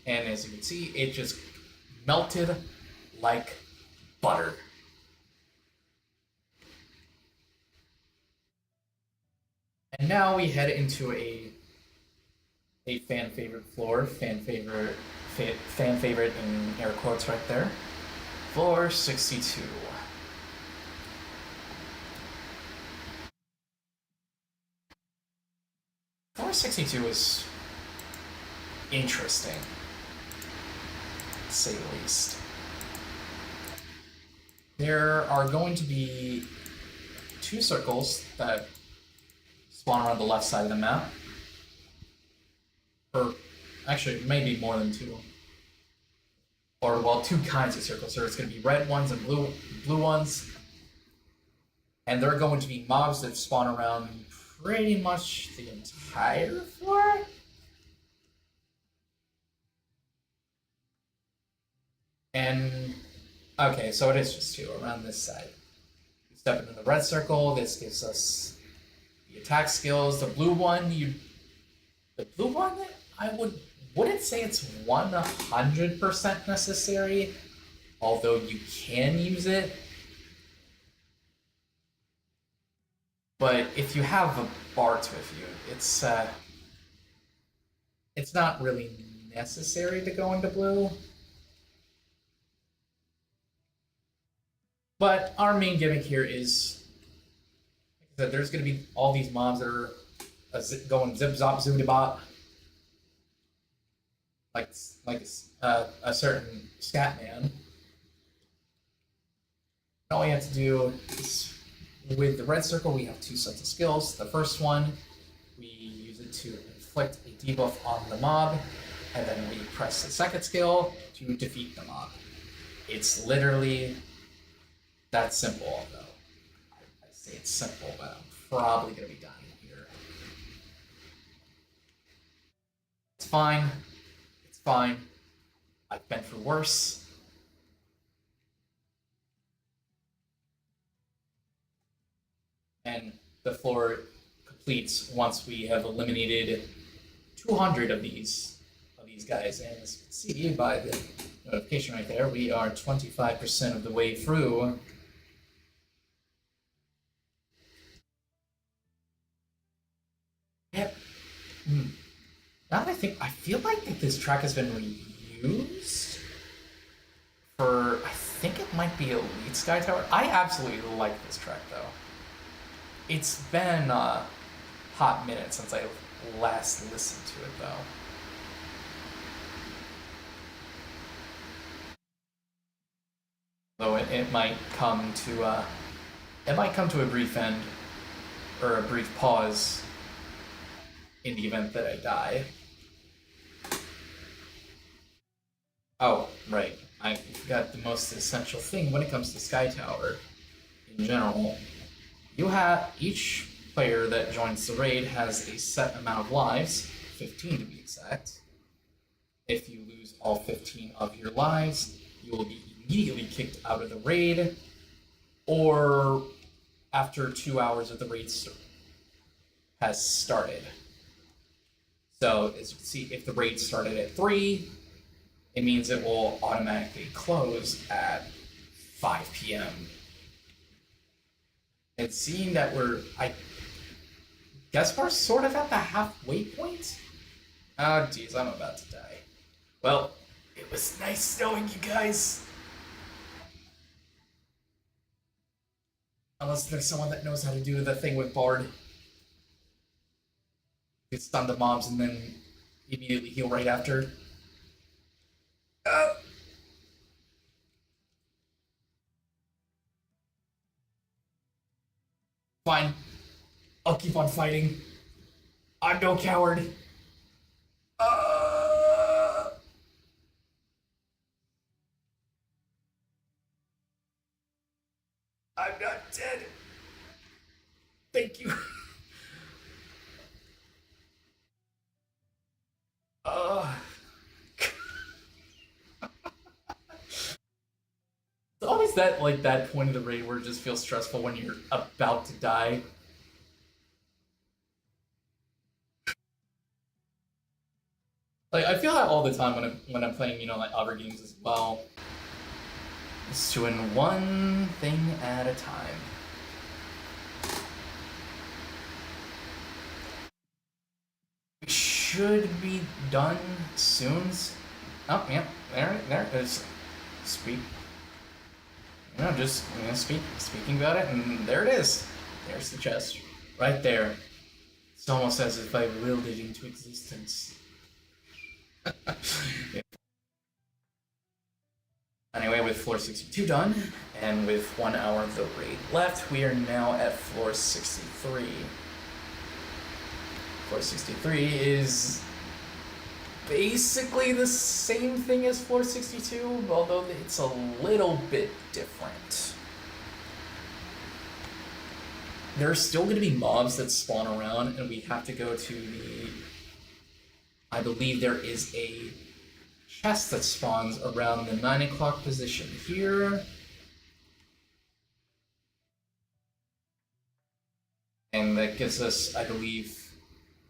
And as you can see, it just melted like butter. And now we head into a fan favorite floor, fan favorite in air quotes right there. Floor 62. Floor 62 is interesting, to say the least. There are going to be 2 circles that spawn around the left side of the map. Or actually, maybe more than 2. Or, well, 2 kinds of circles. So there's going to be red ones and blue ones. And there are going to be mobs that spawn around pretty much the entire floor. And, okay, so it is just 2 around this side. You step into the red circle, this gives us the attack skills. The blue one, I wouldn't say it's 100% necessary, although you can use it. But if you have a Bart with you, it's not really necessary to go into blue. But our main gimmick here is, like I said, there's going to be all these mobs that are going zip zop zoom bop. like a certain scat man. All we have to do is, with the red circle, we have two sets of skills. The first one, we use it to inflict a debuff on the mob, and then we press the second skill to defeat the mob. It's literally that simple, though. I say it's simple, but I'm probably going to be dying here. It's fine. It's fine. I've been through worse. And the floor completes once we have eliminated 200 of these guys. And as you can see by the notification right there, we are 25% of the way through. Yeah. Now that I think, I feel like that this track has been reused for, I think it might be Elite Sky Tower. I absolutely like this track though. It's been a hot minute since I last listened to it though. Though it might come to a brief end or a brief pause in the event that I die. Oh, right. I forgot the most essential thing when it comes to Sky Tower in general. You have each player that joins the raid has a set amount of lives, 15 to be exact. If you lose all 15 of your lives, you will be immediately kicked out of the raid, or after 2 hours of the raid has started. So as you can see, if the raid started at 3, it means it will automatically close at 5 p.m. And seeing that I guess we're sort of at the halfway point? Oh, geez, I'm about to die. Well, it was nice knowing you guys. Unless there's someone that knows how to do the thing with Bard. Get stun the mobs and then immediately heal right after. Fine. I'll keep on fighting. I'm no coward. I'm not dead. Thank you. It's always that point of the raid where it just feels stressful when you're about to die. Like I feel that all the time when I'm playing, like other games as well. Just doing one thing at a time. We should be done soon. Oh, yeah, there it is. Speak. Speaking about it, and there it is. There's the chest, right there. It's almost as if I willed it into existence. Yeah. Anyway, with floor 62 done, and with 1 hour of the raid left, we are now at floor 63. Floor 63 is basically the same thing as floor 62, although it's a little bit different. There are still going to be mobs that spawn around, and we have to go to the... I believe there is a chest that spawns around the 9 o'clock position here. And that gives us, I believe,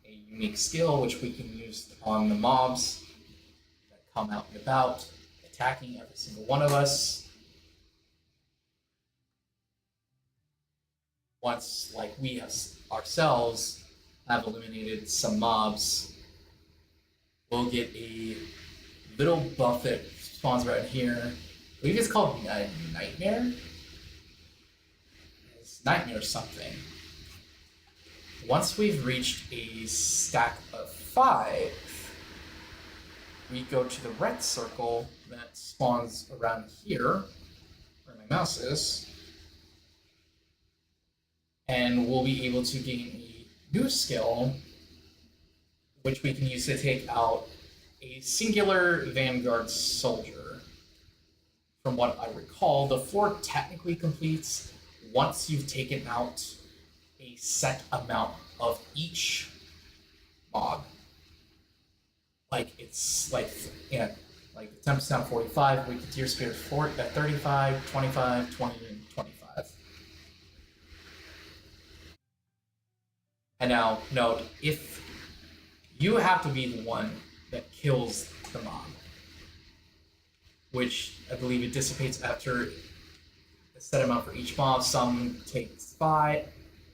a unique skill which we can use on the mobs that come out and about, attacking every single one of us. Once, we ourselves have eliminated some mobs, we'll get a little buff that spawns right here. I believe it's called Nightmare? It's Nightmare something. Once we've reached a stack of 5, we go to the red circle that spawns around here, where my mouse is, and we'll be able to gain a new skill, which we can use to take out a singular Vanguard soldier. From what I recall, the floor technically completes once you've taken out a set amount of each mob. Like it's like like the tempest down 45, Wicked Spirit 35, 25, 20, and 25. And now note, if you have to be the one that kills the mob, which I believe it dissipates after a set amount for each mob. Some take 5,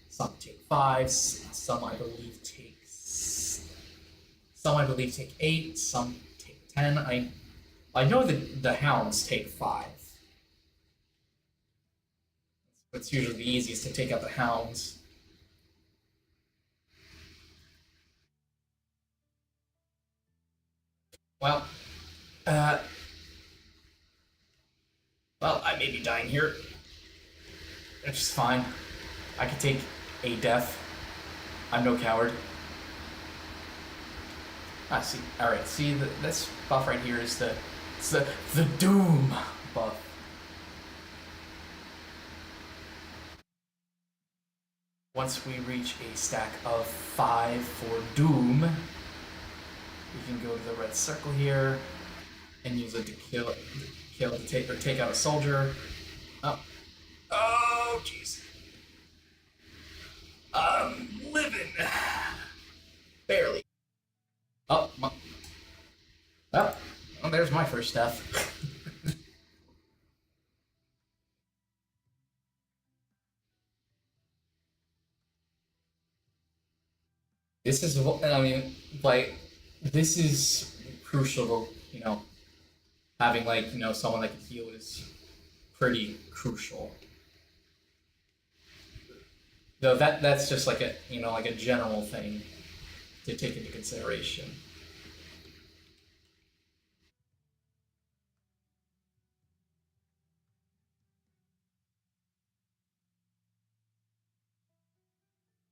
some take 5, some I believe take 8, some take 10. I know that the hounds take 5. It's usually the easiest to take out the hounds. Well, I may be dying here. It's just fine. I could take a death. I'm no coward. See. All right. See, this buff right here is the Doom buff. Once we reach a stack of 5 for Doom, we can go to the red circle here and use it to take out a soldier. Oh, jeez. I'm living. Barely. Well, there's my first death. This is, this is crucial, having, someone that can heal is pretty crucial. Though that's just like a, like a general thing to take into consideration.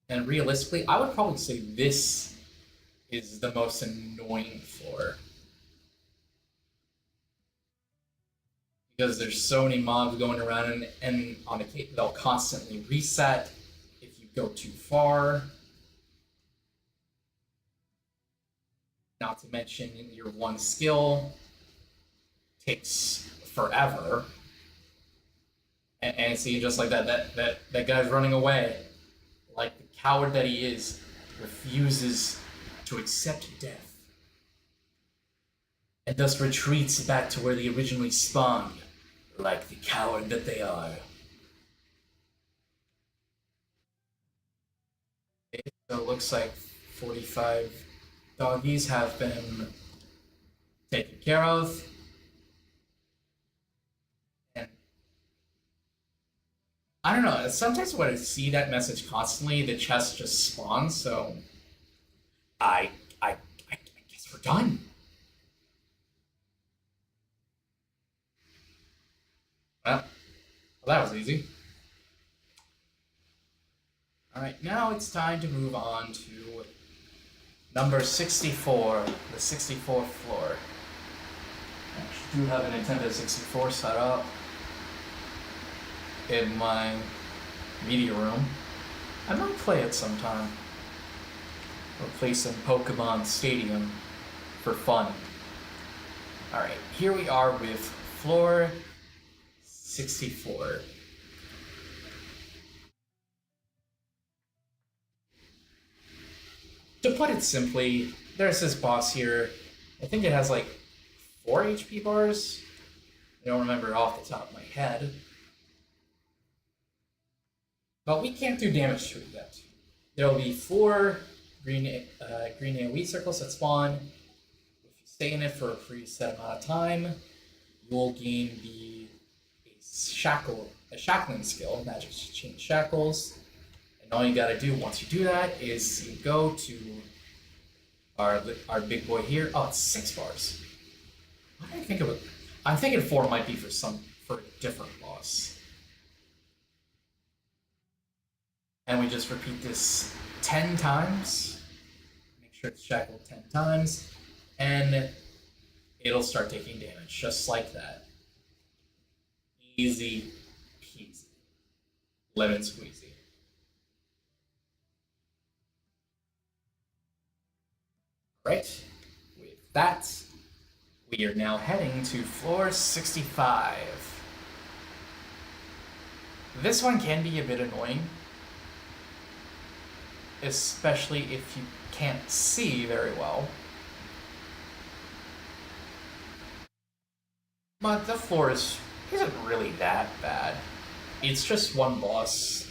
And realistically, I would probably say this is the most annoying floor. Because there's so many mobs going around, and on they'll constantly reset if you go too far. Not to mention your one skill takes forever. And see, just like that guy's running away. Like the coward that he is, refuses to accept death. And thus retreats back to where they originally spawned, like the coward that they are. Okay, so it looks like 45 doggies have been taken care of. And I don't know, sometimes when I see that message constantly, the chest just spawns, so I guess we're done. Well, that was easy. Alright, now it's time to move on to number 64, the 64th floor. I actually do have a Nintendo 64 set up in my media room. I might play it sometime. Or play some Pokemon Stadium for fun. Alright, here we are with floor 64. To put it simply, there's this boss here. I think it has like 4 HP bars. I don't remember off the top of my head. But we can't do damage to it yet. There'll be 4 green AoE circles that spawn. If you stay in it for a preset amount of time, you'll gain a shackling skill, Magic Chain Shackles. And all you gotta do once you do that is you go to our big boy here. Oh, it's 6 bars. I think of it. I'm thinking 4 might be for a different boss. And we just repeat this 10 times. Make sure it's shackled 10 times. And it'll start taking damage, just like that. Easy peasy. Lemon squeezy. Right. With that, we are now heading to floor 65. This one can be a bit annoying, especially if you can't see very well. But the floor isn't really that bad. It's just one boss,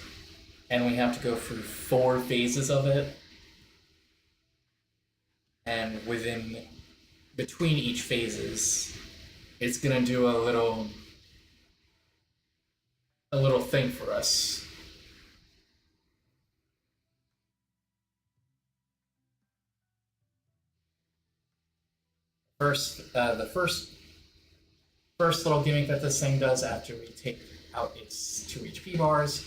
and we have to go through 4 phases of it. And between each phases, it's gonna do a little thing for us. The first little gimmick that this thing does after we take out its 2 HP bars,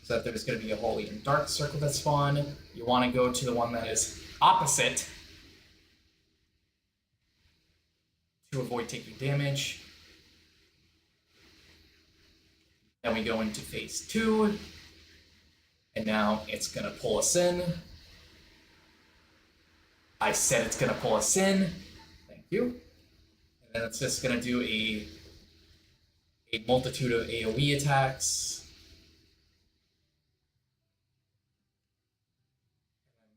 so that there's going to be a holy and dark circle that spawn. You want to go to the one that is opposite to avoid taking damage. Then we go into phase 2, and now it's going to pull us in. I said it's going to pull us in. Thank you. And then it's just going to do a multitude of AoE attacks.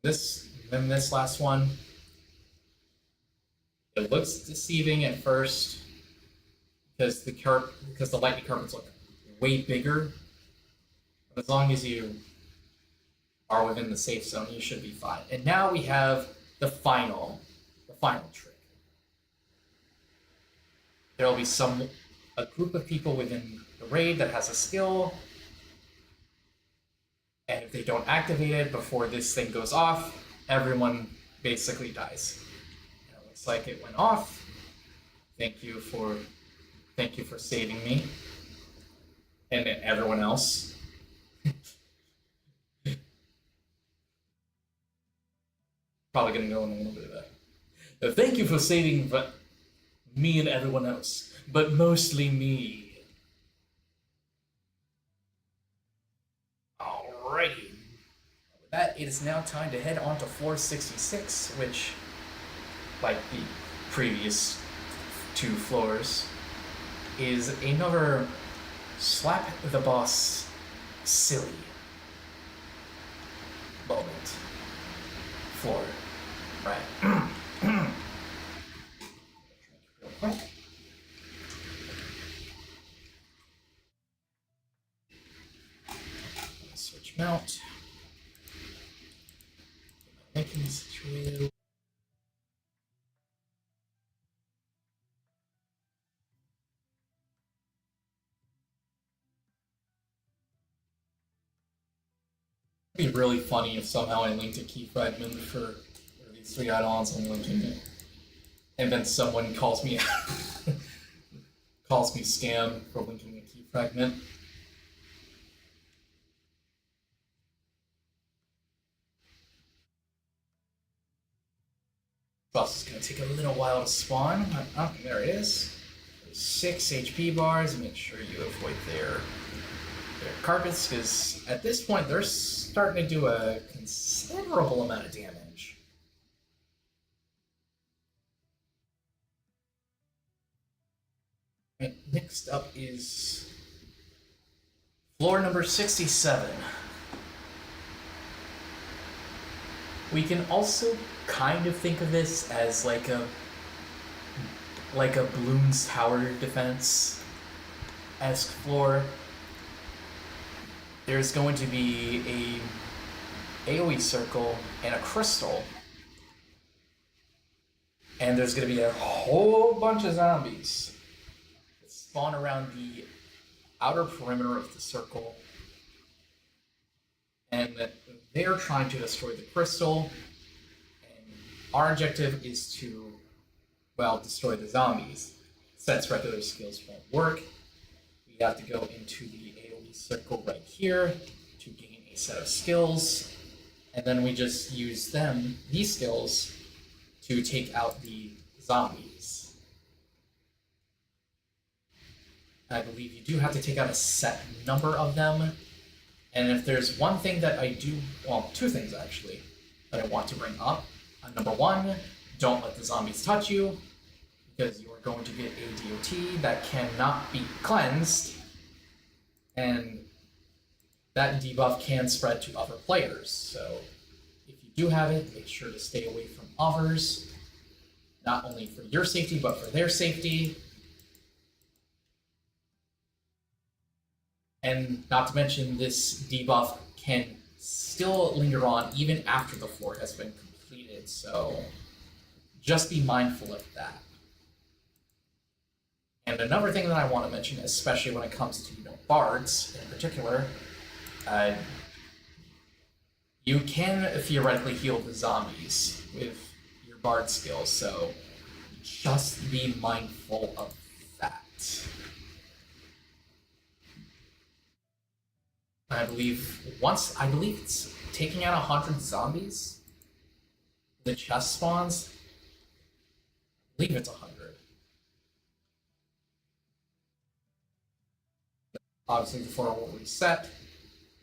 Then this last one, it looks deceiving at first because the lightning carpets look way bigger. But as long as you are within the safe zone, you should be fine. And now we have the final trick. There will be a group of people within the raid that has a skill, and if they don't activate it before this thing goes off, everyone basically dies. And it looks like it went off. Thank you for saving me and everyone else. Probably gonna go in a little bit of that. Thank you for saving me and everyone else, but mostly me. Alrighty. With that, it is now time to head on to floor 66, which, like the previous 2 floors, is another slap the boss silly moment floor. Right. Real quick. Switch mount. Making situated. It'd be really funny if somehow I linked a key fragment for these 3 add-ons and linking it, and then someone calls me scam for linking a key fragment. Boss is going to take a little while to spawn. Oh, there it is. 6 HP bars. Make sure you avoid their carpets, because at this point they're starting to do a considerable amount of damage. Right, next up is floor number 67. We can also kind of think of this as like a Bloons Tower Defense-esque floor. There's going to be a AoE circle and a crystal, and there's going to be a whole bunch of zombies that spawn around the outer perimeter of the circle, and they're trying to destroy the crystal, and our objective is to, well, destroy the zombies. since regular skills won't work, we have to go into the AoE circle right here to gain a set of skills, and then we just use these skills, to take out the zombies. I believe you do have to take out a set number of them, and if there's one thing that I do, well, two things actually, that I want to bring up. Number one, don't let the zombies touch you, because you are going to get a DOT that cannot be cleansed, and that debuff can spread to other players. So if you do have it, make sure to stay away from others, not only for your safety, but for their safety. And not to mention, this debuff can still linger on even after the floor has been completed, so just be mindful of that. And another thing that I want to mention, especially when it comes to bards in particular, you can theoretically heal the zombies with your bard skill, so just be mindful of that. I believe it's taking out 100 zombies. The chest spawns. I believe it's 100. Obviously, the floor will reset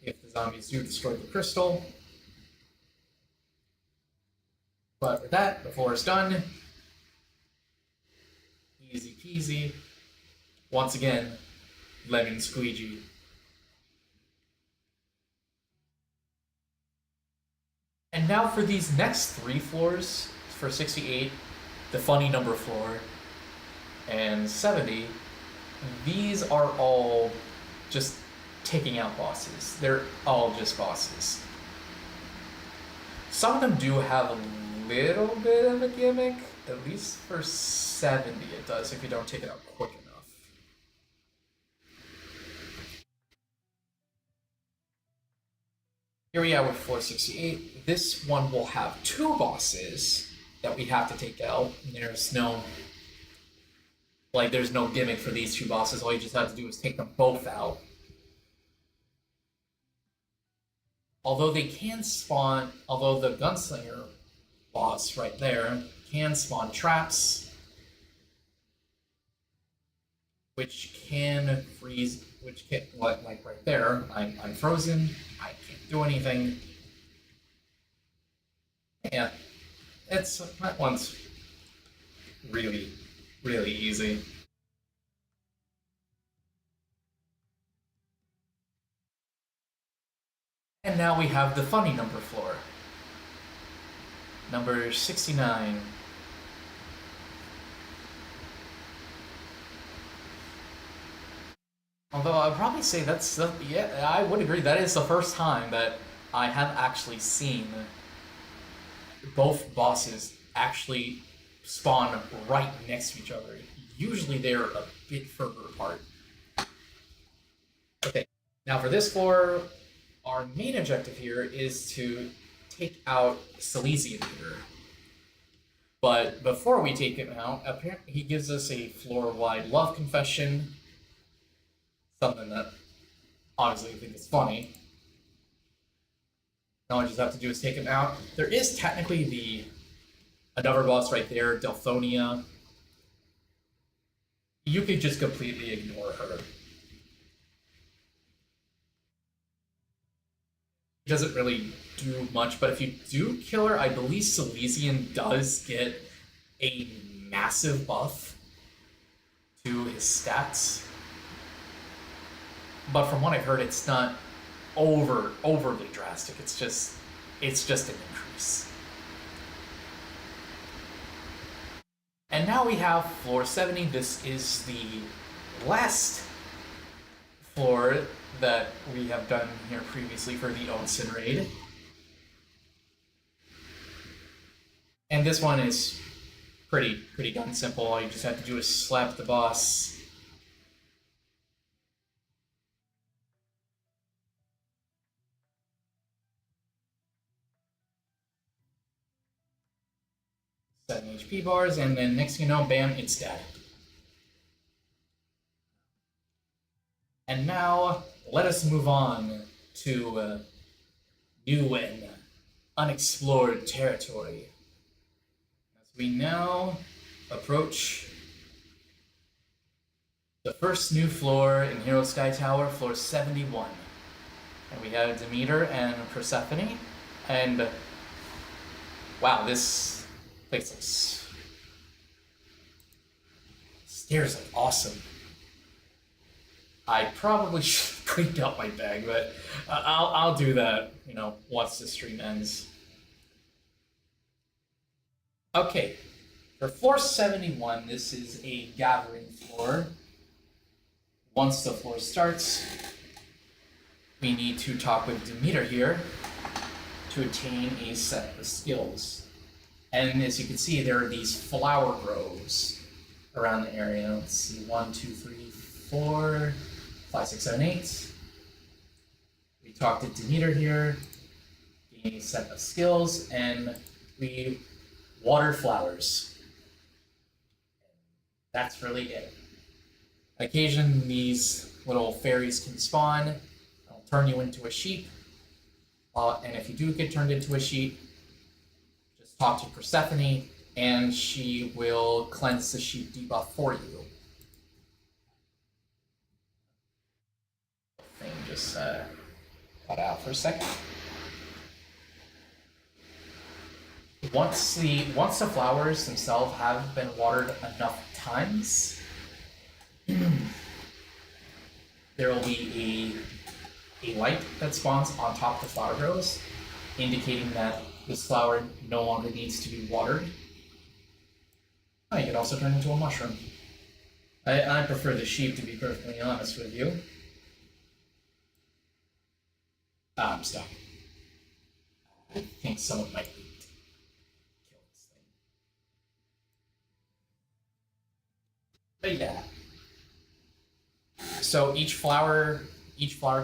if the zombies do destroy the crystal. But with that, the floor is done. Easy peasy. Once again, lemon squeegee. And now for these next 3 floors, for 68, the funny number floor, and 70, these are all just taking out bosses. They're all just bosses. Some of them do have a little bit of a gimmick, at least for 70 it does, if you don't take it out quick enough. Here we are with 468. This one will have 2 bosses that we have to take out. There's no gimmick for these 2 bosses. All you just have to do is take them both out. Although the gunslinger boss right there can spawn traps, which can freeze, like right there, I'm frozen, I can't do anything. Yeah, that one's really, really easy. And now we have the funny number floor. Number 69. Although I'd probably say yeah, I would agree, that is the first time that I have actually seen both bosses actually spawn right next to each other. Usually they're a bit further apart. Okay, now for this floor, our main objective here is to take out Silesian here. But before we take him out, apparently he gives us a floor-wide love confession. Something that obviously I think is funny. All I just have to do is take him out. There is technically another boss right there, Delphonia. You could just completely ignore her. She doesn't really do much, but if you do kill her, I believe Silesian does get a massive buff to his stats. But from what I've heard, it's not overly drastic. It's just an increase. And now we have floor 70. This is the last floor that we have done here previously for the Onsen raid. And this one is pretty darn simple. All you just have to do is slap the boss. Seven HP bars, and then next thing you know, bam, it's dead. And now let us move on to new and unexplored territory. As we now approach the first new floor in Hero Sky Tower, floor 71. And we have Demeter and Persephone. And wow, this place looks. Stairs look awesome. I probably should have cleaned out my bag, but I'll do that, once the stream ends. Okay, for floor 71, this is a gathering floor. Once the floor starts, we need to talk with Demeter here to attain a set of skills. And as you can see, there are these flower groves around the area. Let's see, 1, 2, 3, 4, 5, 6, 7, 8. We talked to Demeter here, gain a set of skills, and we water flowers. That's really it. On occasion, these little fairies can spawn. They'll turn you into a sheep. And if you do get turned into a sheep, just talk to Persephone, and she will cleanse the sheep debuff for you. Thing just cut out for a second. Once the flowers themselves have been watered enough times, there will be a light that spawns on top of the flower groves, indicating that this flower no longer needs to be watered. Oh, you can also turn into a mushroom. I prefer the sheep, to be perfectly honest with you. I'm stuck. I think someone might need to kill this thing. But yeah. So each flower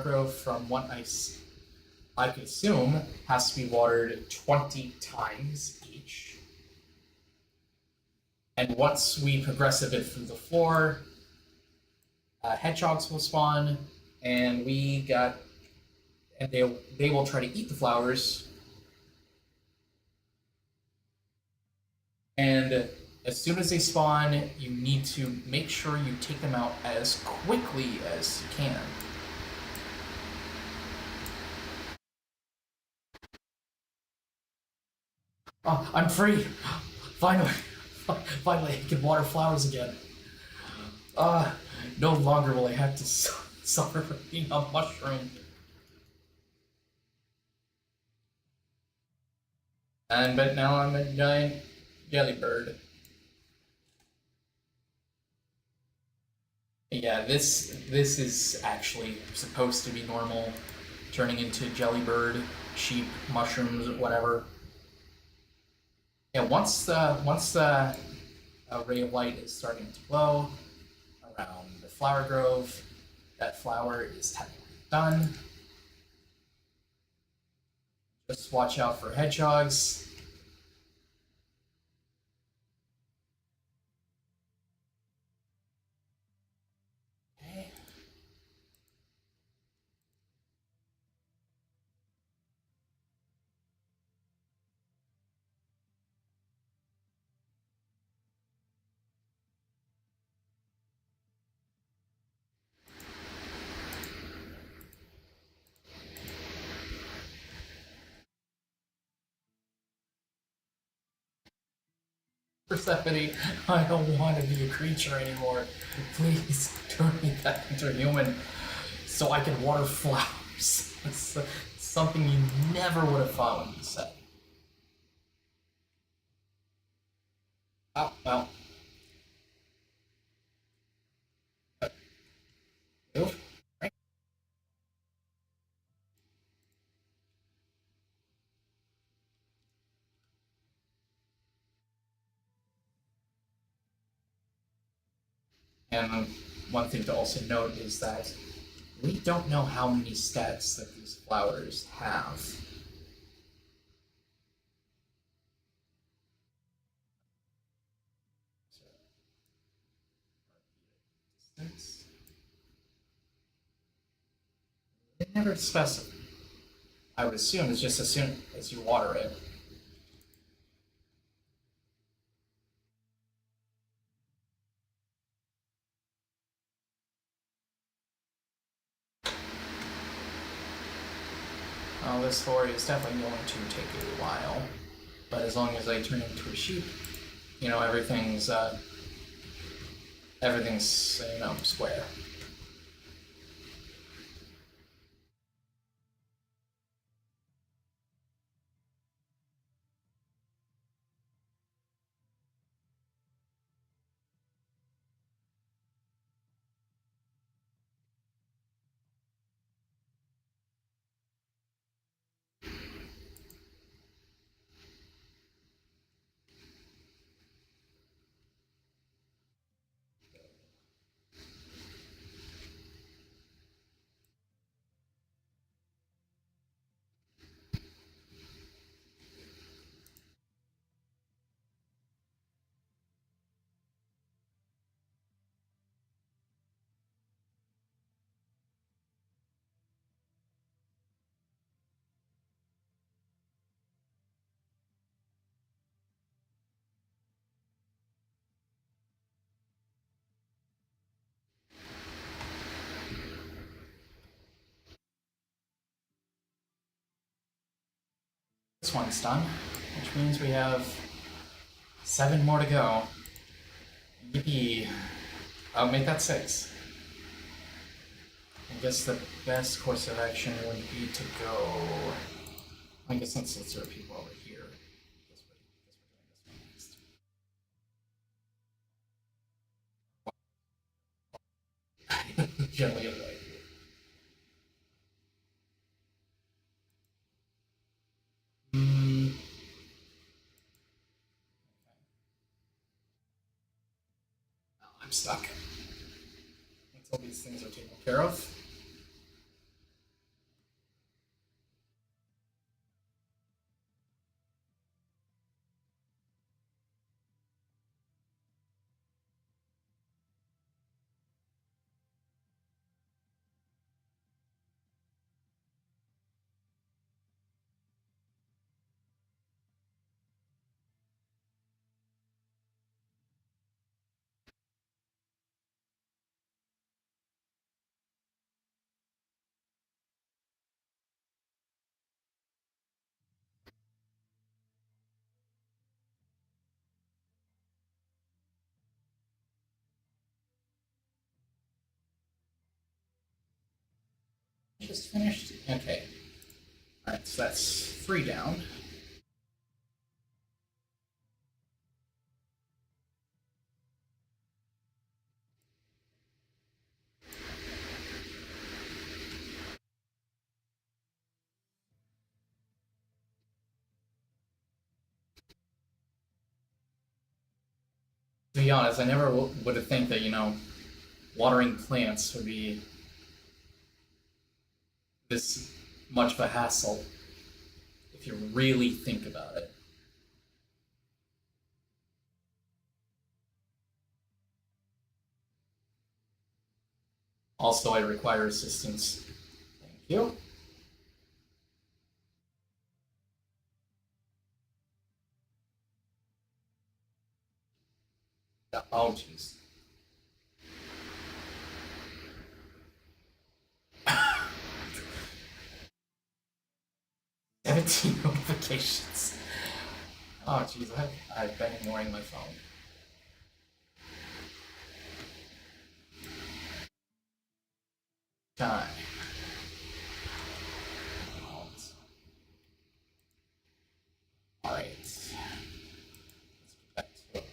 grove, from what I could assume, has to be watered 20 times each. And once we progress a bit through the floor, hedgehogs will spawn, and they will try to eat the flowers. And as soon as they spawn, you need to make sure you take them out as quickly as you can. Oh, I'm free! Finally! Finally, I can water flowers again. No longer will I have to suffer from being a mushroom. But now I'm a giant jelly bird. Yeah, this is actually supposed to be normal, turning into jellybird, sheep, mushrooms, whatever. Yeah, once the ray of light is starting to glow around the flower grove, that flower is technically done. Just watch out for hedgehogs. Okay. Persephone, I don't want to be a creature anymore. Please turn me back into a human so I can water flowers. It's something you never would have thought when you said. Oh, well. Move. Right. And one thing to also note is that we don't know how many stats that these flowers have. So, distance. Never specify. I would assume it's just as soon as you water it. Well, this story is definitely going to take a while, but as long as I turn into a sheep, everything's square. This one's done, which means we have 7 more to go. Yippee! I'll make that 6. I guess the best course of action would be to go. I guess since there are people over here, I guess we're doing this one next. Gently avoid. I'm stuck. Until these things are taken care of. Just finished? Okay. Alright, so that's 3 down. To be honest, I never would have think that, watering plants would be this much of a hassle if you really think about it. Also, I require assistance. Thank you. Oh, jeez. 17 notifications. Oh, jeez, I've been ignoring my phone. Time. Alright. Let's get back to it.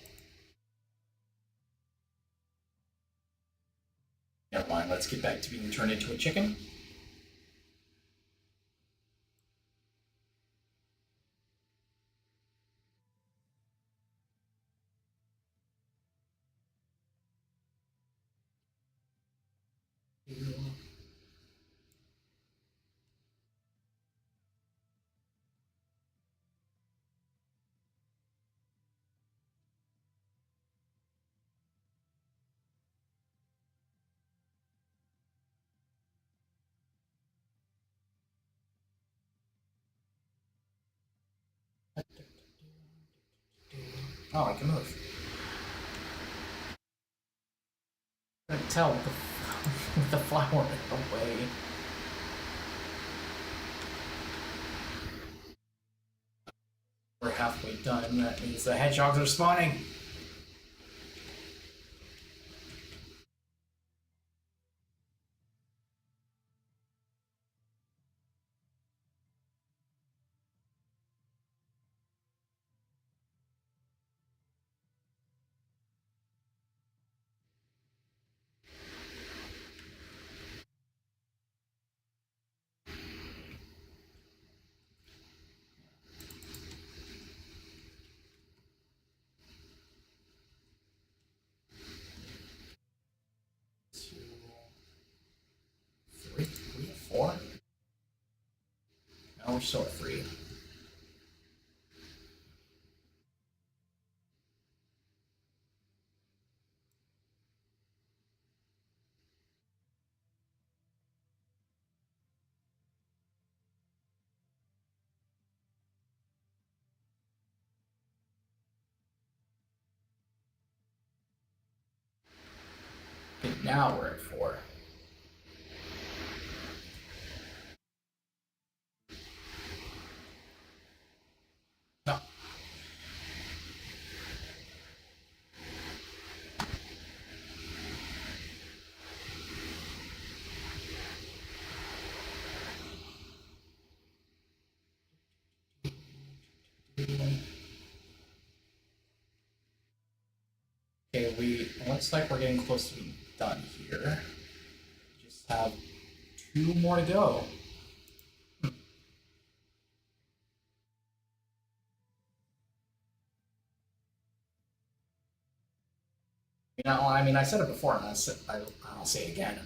Never mind, let's get back to being turned into a chicken. Oh, I can move. I can tell with the, with the flower away. We're halfway done. That means the hedgehogs are spawning. Two, three, four. No, we're still at three. Okay, now we're at four. No. Okay, looks like we're getting close to being done here. Just have two more to go. You know, I mean, I said it before, and I'll say it again.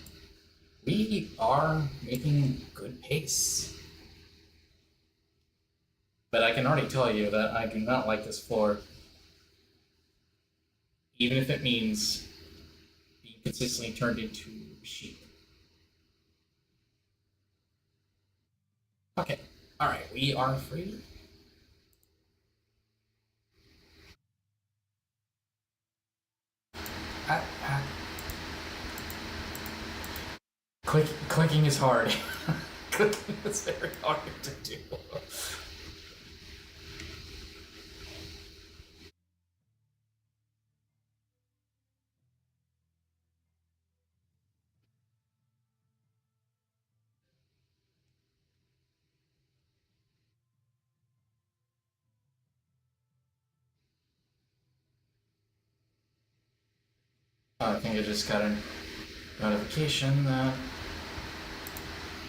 We are making good pace. But I can already tell you that I do not like this floor. Even if it means being consistently turned into sheep. Okay, alright, we are free. Ah, ah. Clicking is hard. Clicking is very hard to do. I think I just got a notification that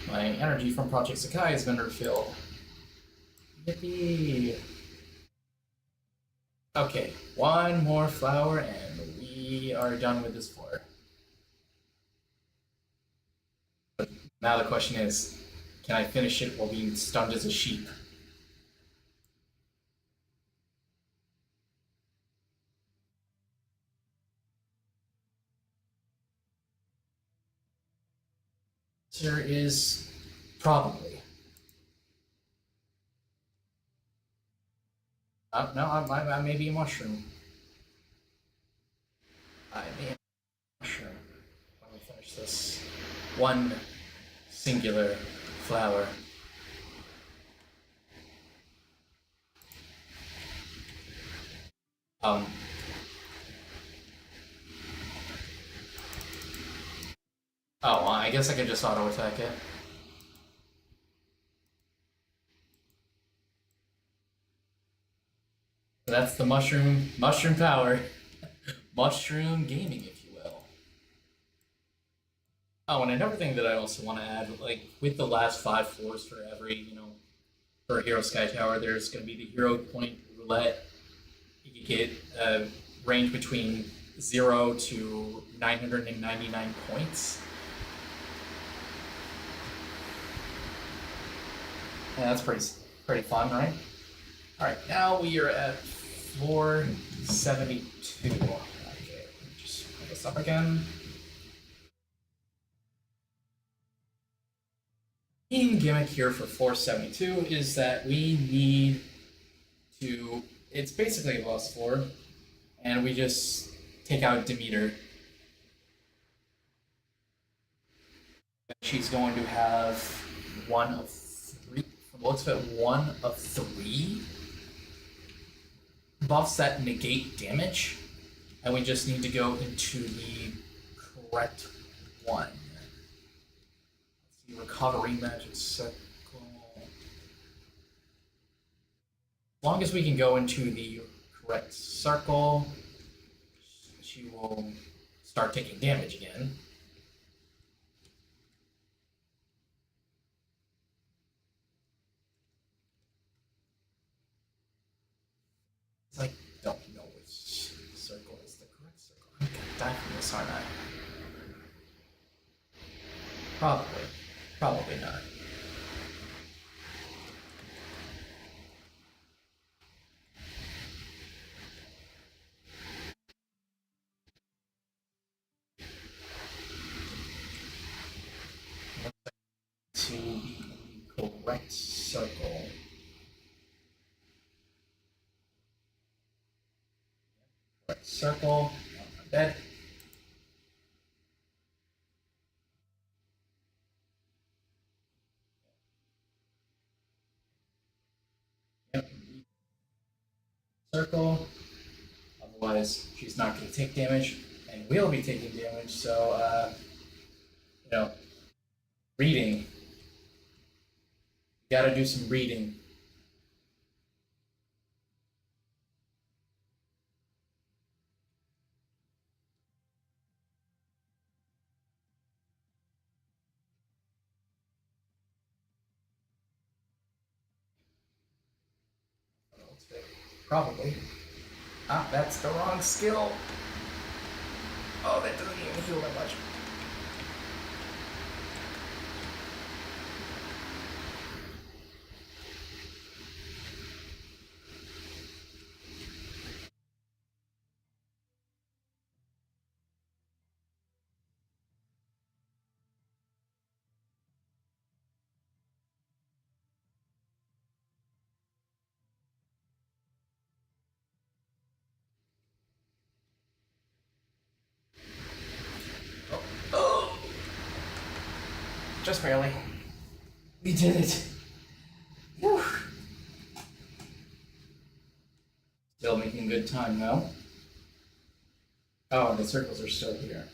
my energy from Project Sakai has been refilled. Yippee! Okay, one more flower and we are done with this floor. But now the question is, can I finish it while being stunned as a sheep? There is probably. No, I may be a mushroom. I may be a mushroom. Let me finish this. One singular flower. Um. Oh, well, I guess I could just auto attack it. That's the mushroom power. Mushroom gaming, if you will. Oh, and another thing that I also want to add, like with the last five floors for every, for Hero Sky Tower, there's going to be the Hero Point Roulette. You can get a range between 0 to 999 points. Yeah, that's pretty fun, right? All right, now we are at floor 72. Okay, just put this up again. Main gimmick here for floor 72 is that we need to. It's basically a boss floor, and we just take out Demeter. She's going to have one of three. From the looks of it, one of three buffs that negate damage, and we just need to go into the correct one. Let's see, recovery magic circle. As long as we can go into the correct circle, she will start taking damage again. I don't know which circle is the correct circle. I'm gonna die from this, aren't I? Probably. Probably not. To the correct circle. Correct circle. I'm dead. Yep. Circle. Otherwise, she's not going to take damage, and we'll be taking damage. So, you know, reading. You got to do some reading. Probably. Ah, that's the wrong skill. Oh, that doesn't even heal that much. Oh, oh. Just barely. We did it. Whew. Still making good time, though. Oh, the circles are still here.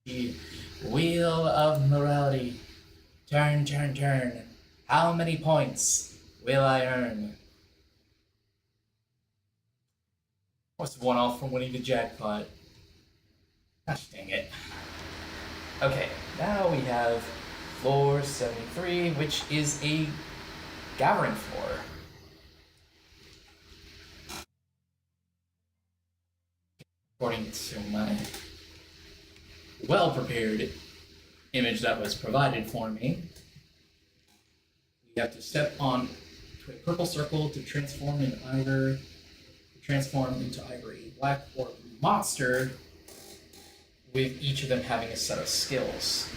The wheel of morality. Turn, turn, turn. How many points will I earn? What's one off from winning the jackpot? Gosh dang it. Okay, now we have floor 73, which is a gathering floor. According to my well-prepared image that was provided for me, we have to step on to a purple circle to transform into either a black or blue monster, with each of them having a set of skills.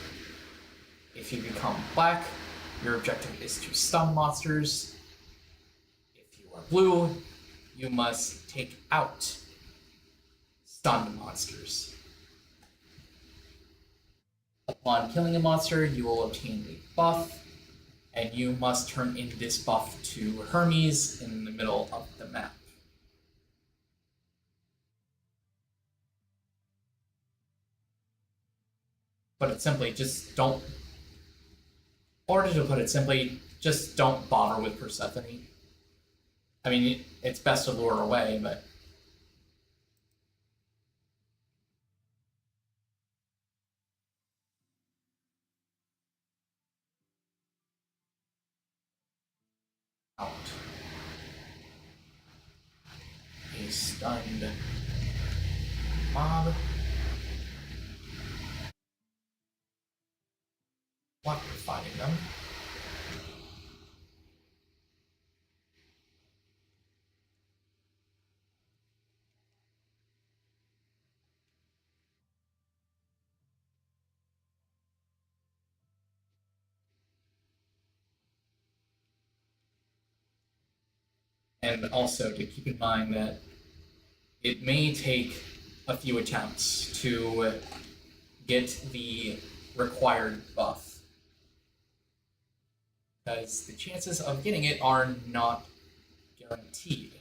If you become black, your objective is to stun monsters. If you are blue, you must take out stunned monsters. Upon killing a monster, you will obtain a buff, and you must turn in this buff to Hermes in the middle of the map. Put it simply, just don't. Or to put it simply, just don't bother with Persephone. I mean, it's best to lure her away, but. Out. A stunned mob. What? We're fighting them. And also to keep in mind that it may take a few attempts to get the required buff, because the chances of getting it are not guaranteed.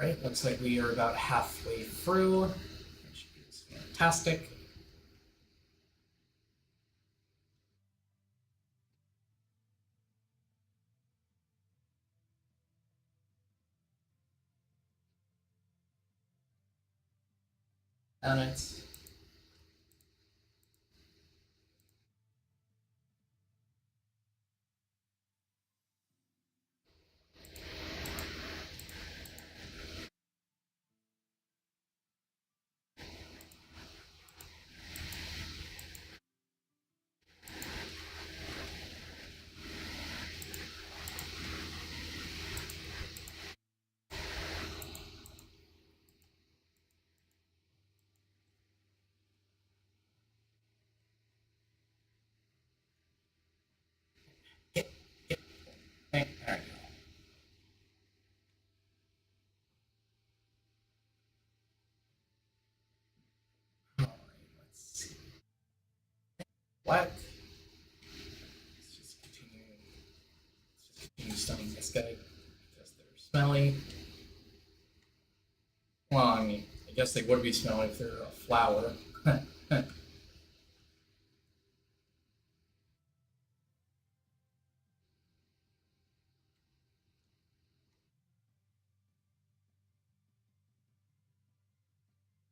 Right, looks like we are about halfway through, which is fantastic. And it's okay, there we go. All right, let's see. What? Let's just continue. Let's just continue stunning this guy because they're smelly. Well, I mean, I guess they would be smelly if they're a flower.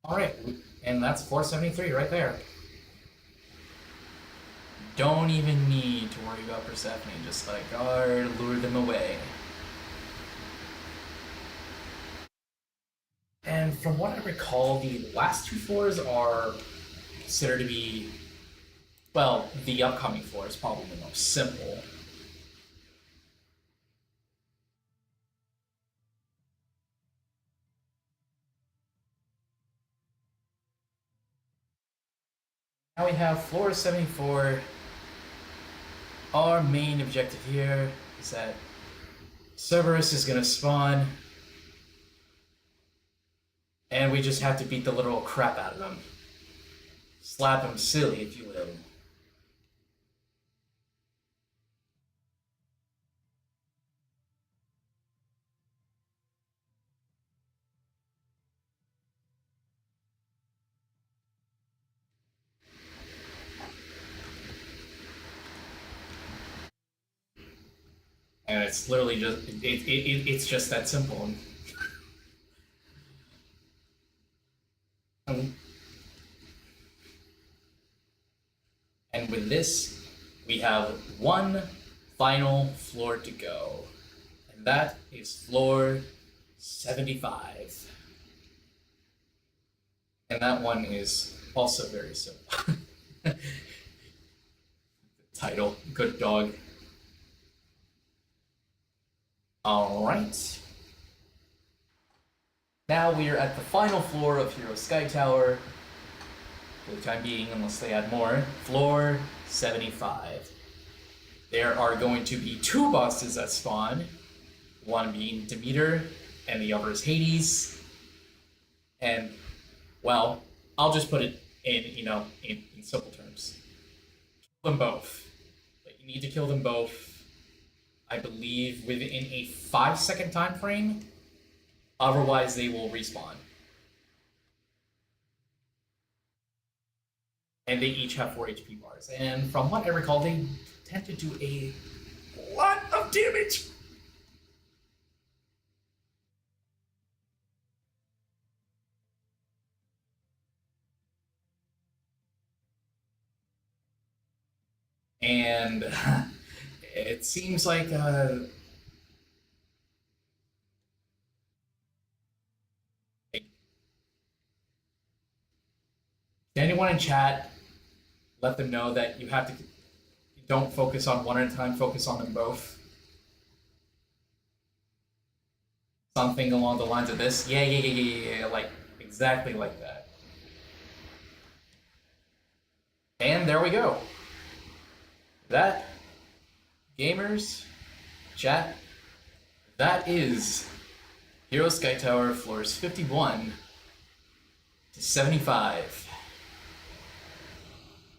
All right, and that's 473 right there. Don't even need to worry about Persephone. Just like, lure them away. And from what I recall, the last two floors are considered to be, well, the upcoming floor is probably the most simple. Now we have floor 74. Our main objective here is that Cerberus is going to spawn, and we just have to beat the literal crap out of him. Slap him silly, if you will. And it's literally just it's just that simple. Um, and with this, we have one final floor to go, and that is floor 75. And that one is also very simple. Title, Good Dog. All right. Now we are at the final floor of Hero Sky Tower. For the time being, unless they add more, floor 75. There are going to be two bosses that spawn, one being Demeter, and the other is Hades. And, well, I'll just put it in simple terms. Kill them both. But you need to kill them both, I believe, within a 5-second time frame. Otherwise, they will respawn. And they each have 4 HP bars. And from what I recall, they tend to do a lot of damage. And it seems like anyone in chat, let them know that you have to don't focus on one at a time, focus on them both. Something along the lines of this. Yeah, like exactly like that. And there we go. That, gamers, chat, that is Hero Sky Tower floors 51 to 75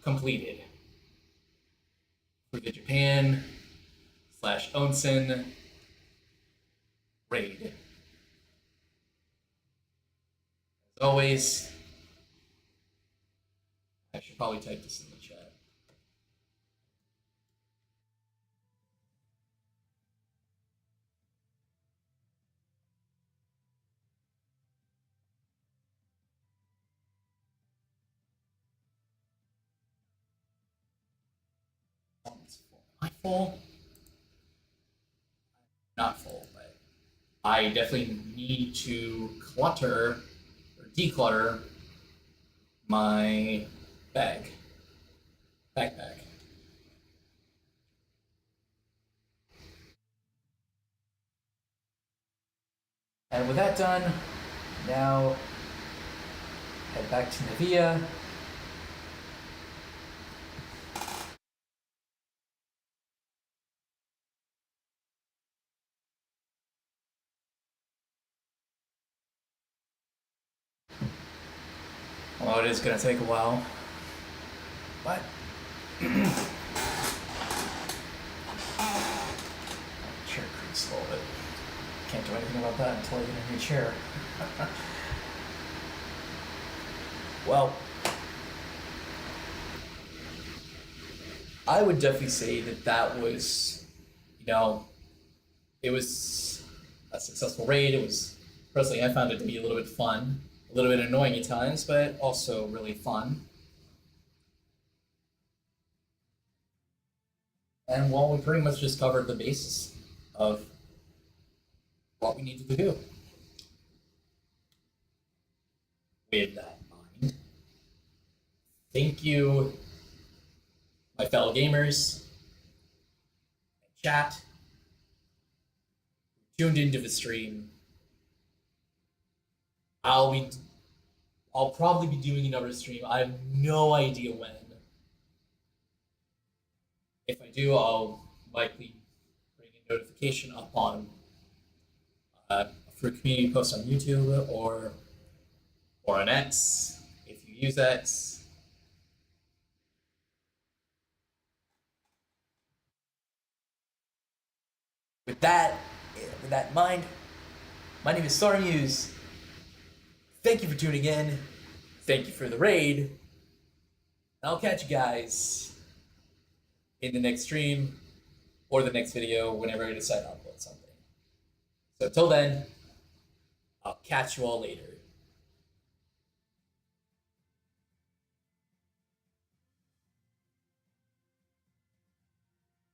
completed for the Japan/Onsen raid. As always, I should probably type this in the chat. Am I full? Not full, but I definitely need to clutter or declutter my backpack. And with that done, now head back to Navia. Well, it is going to take a while, but chair creaks a little bit. Can't do anything about that until I get a new chair. Well, I would definitely say that was, it was a successful raid. It was, personally, I found it to be a little bit fun, a little bit annoying at times, but also really fun. And well, we pretty much just covered the basis of what we needed to do. With that in mind, thank you, my fellow gamers, chat, who tuned into the stream. I'll probably be doing another stream. I have no idea when. If I do, I'll likely bring a notification up on for a community post on YouTube or on X if you use X. With that in mind, my name is Sarmuse. Thank you for tuning in. Thank you for the raid. I'll catch you guys in the next stream or the next video whenever I decide to upload something. So till then, I'll catch you all later.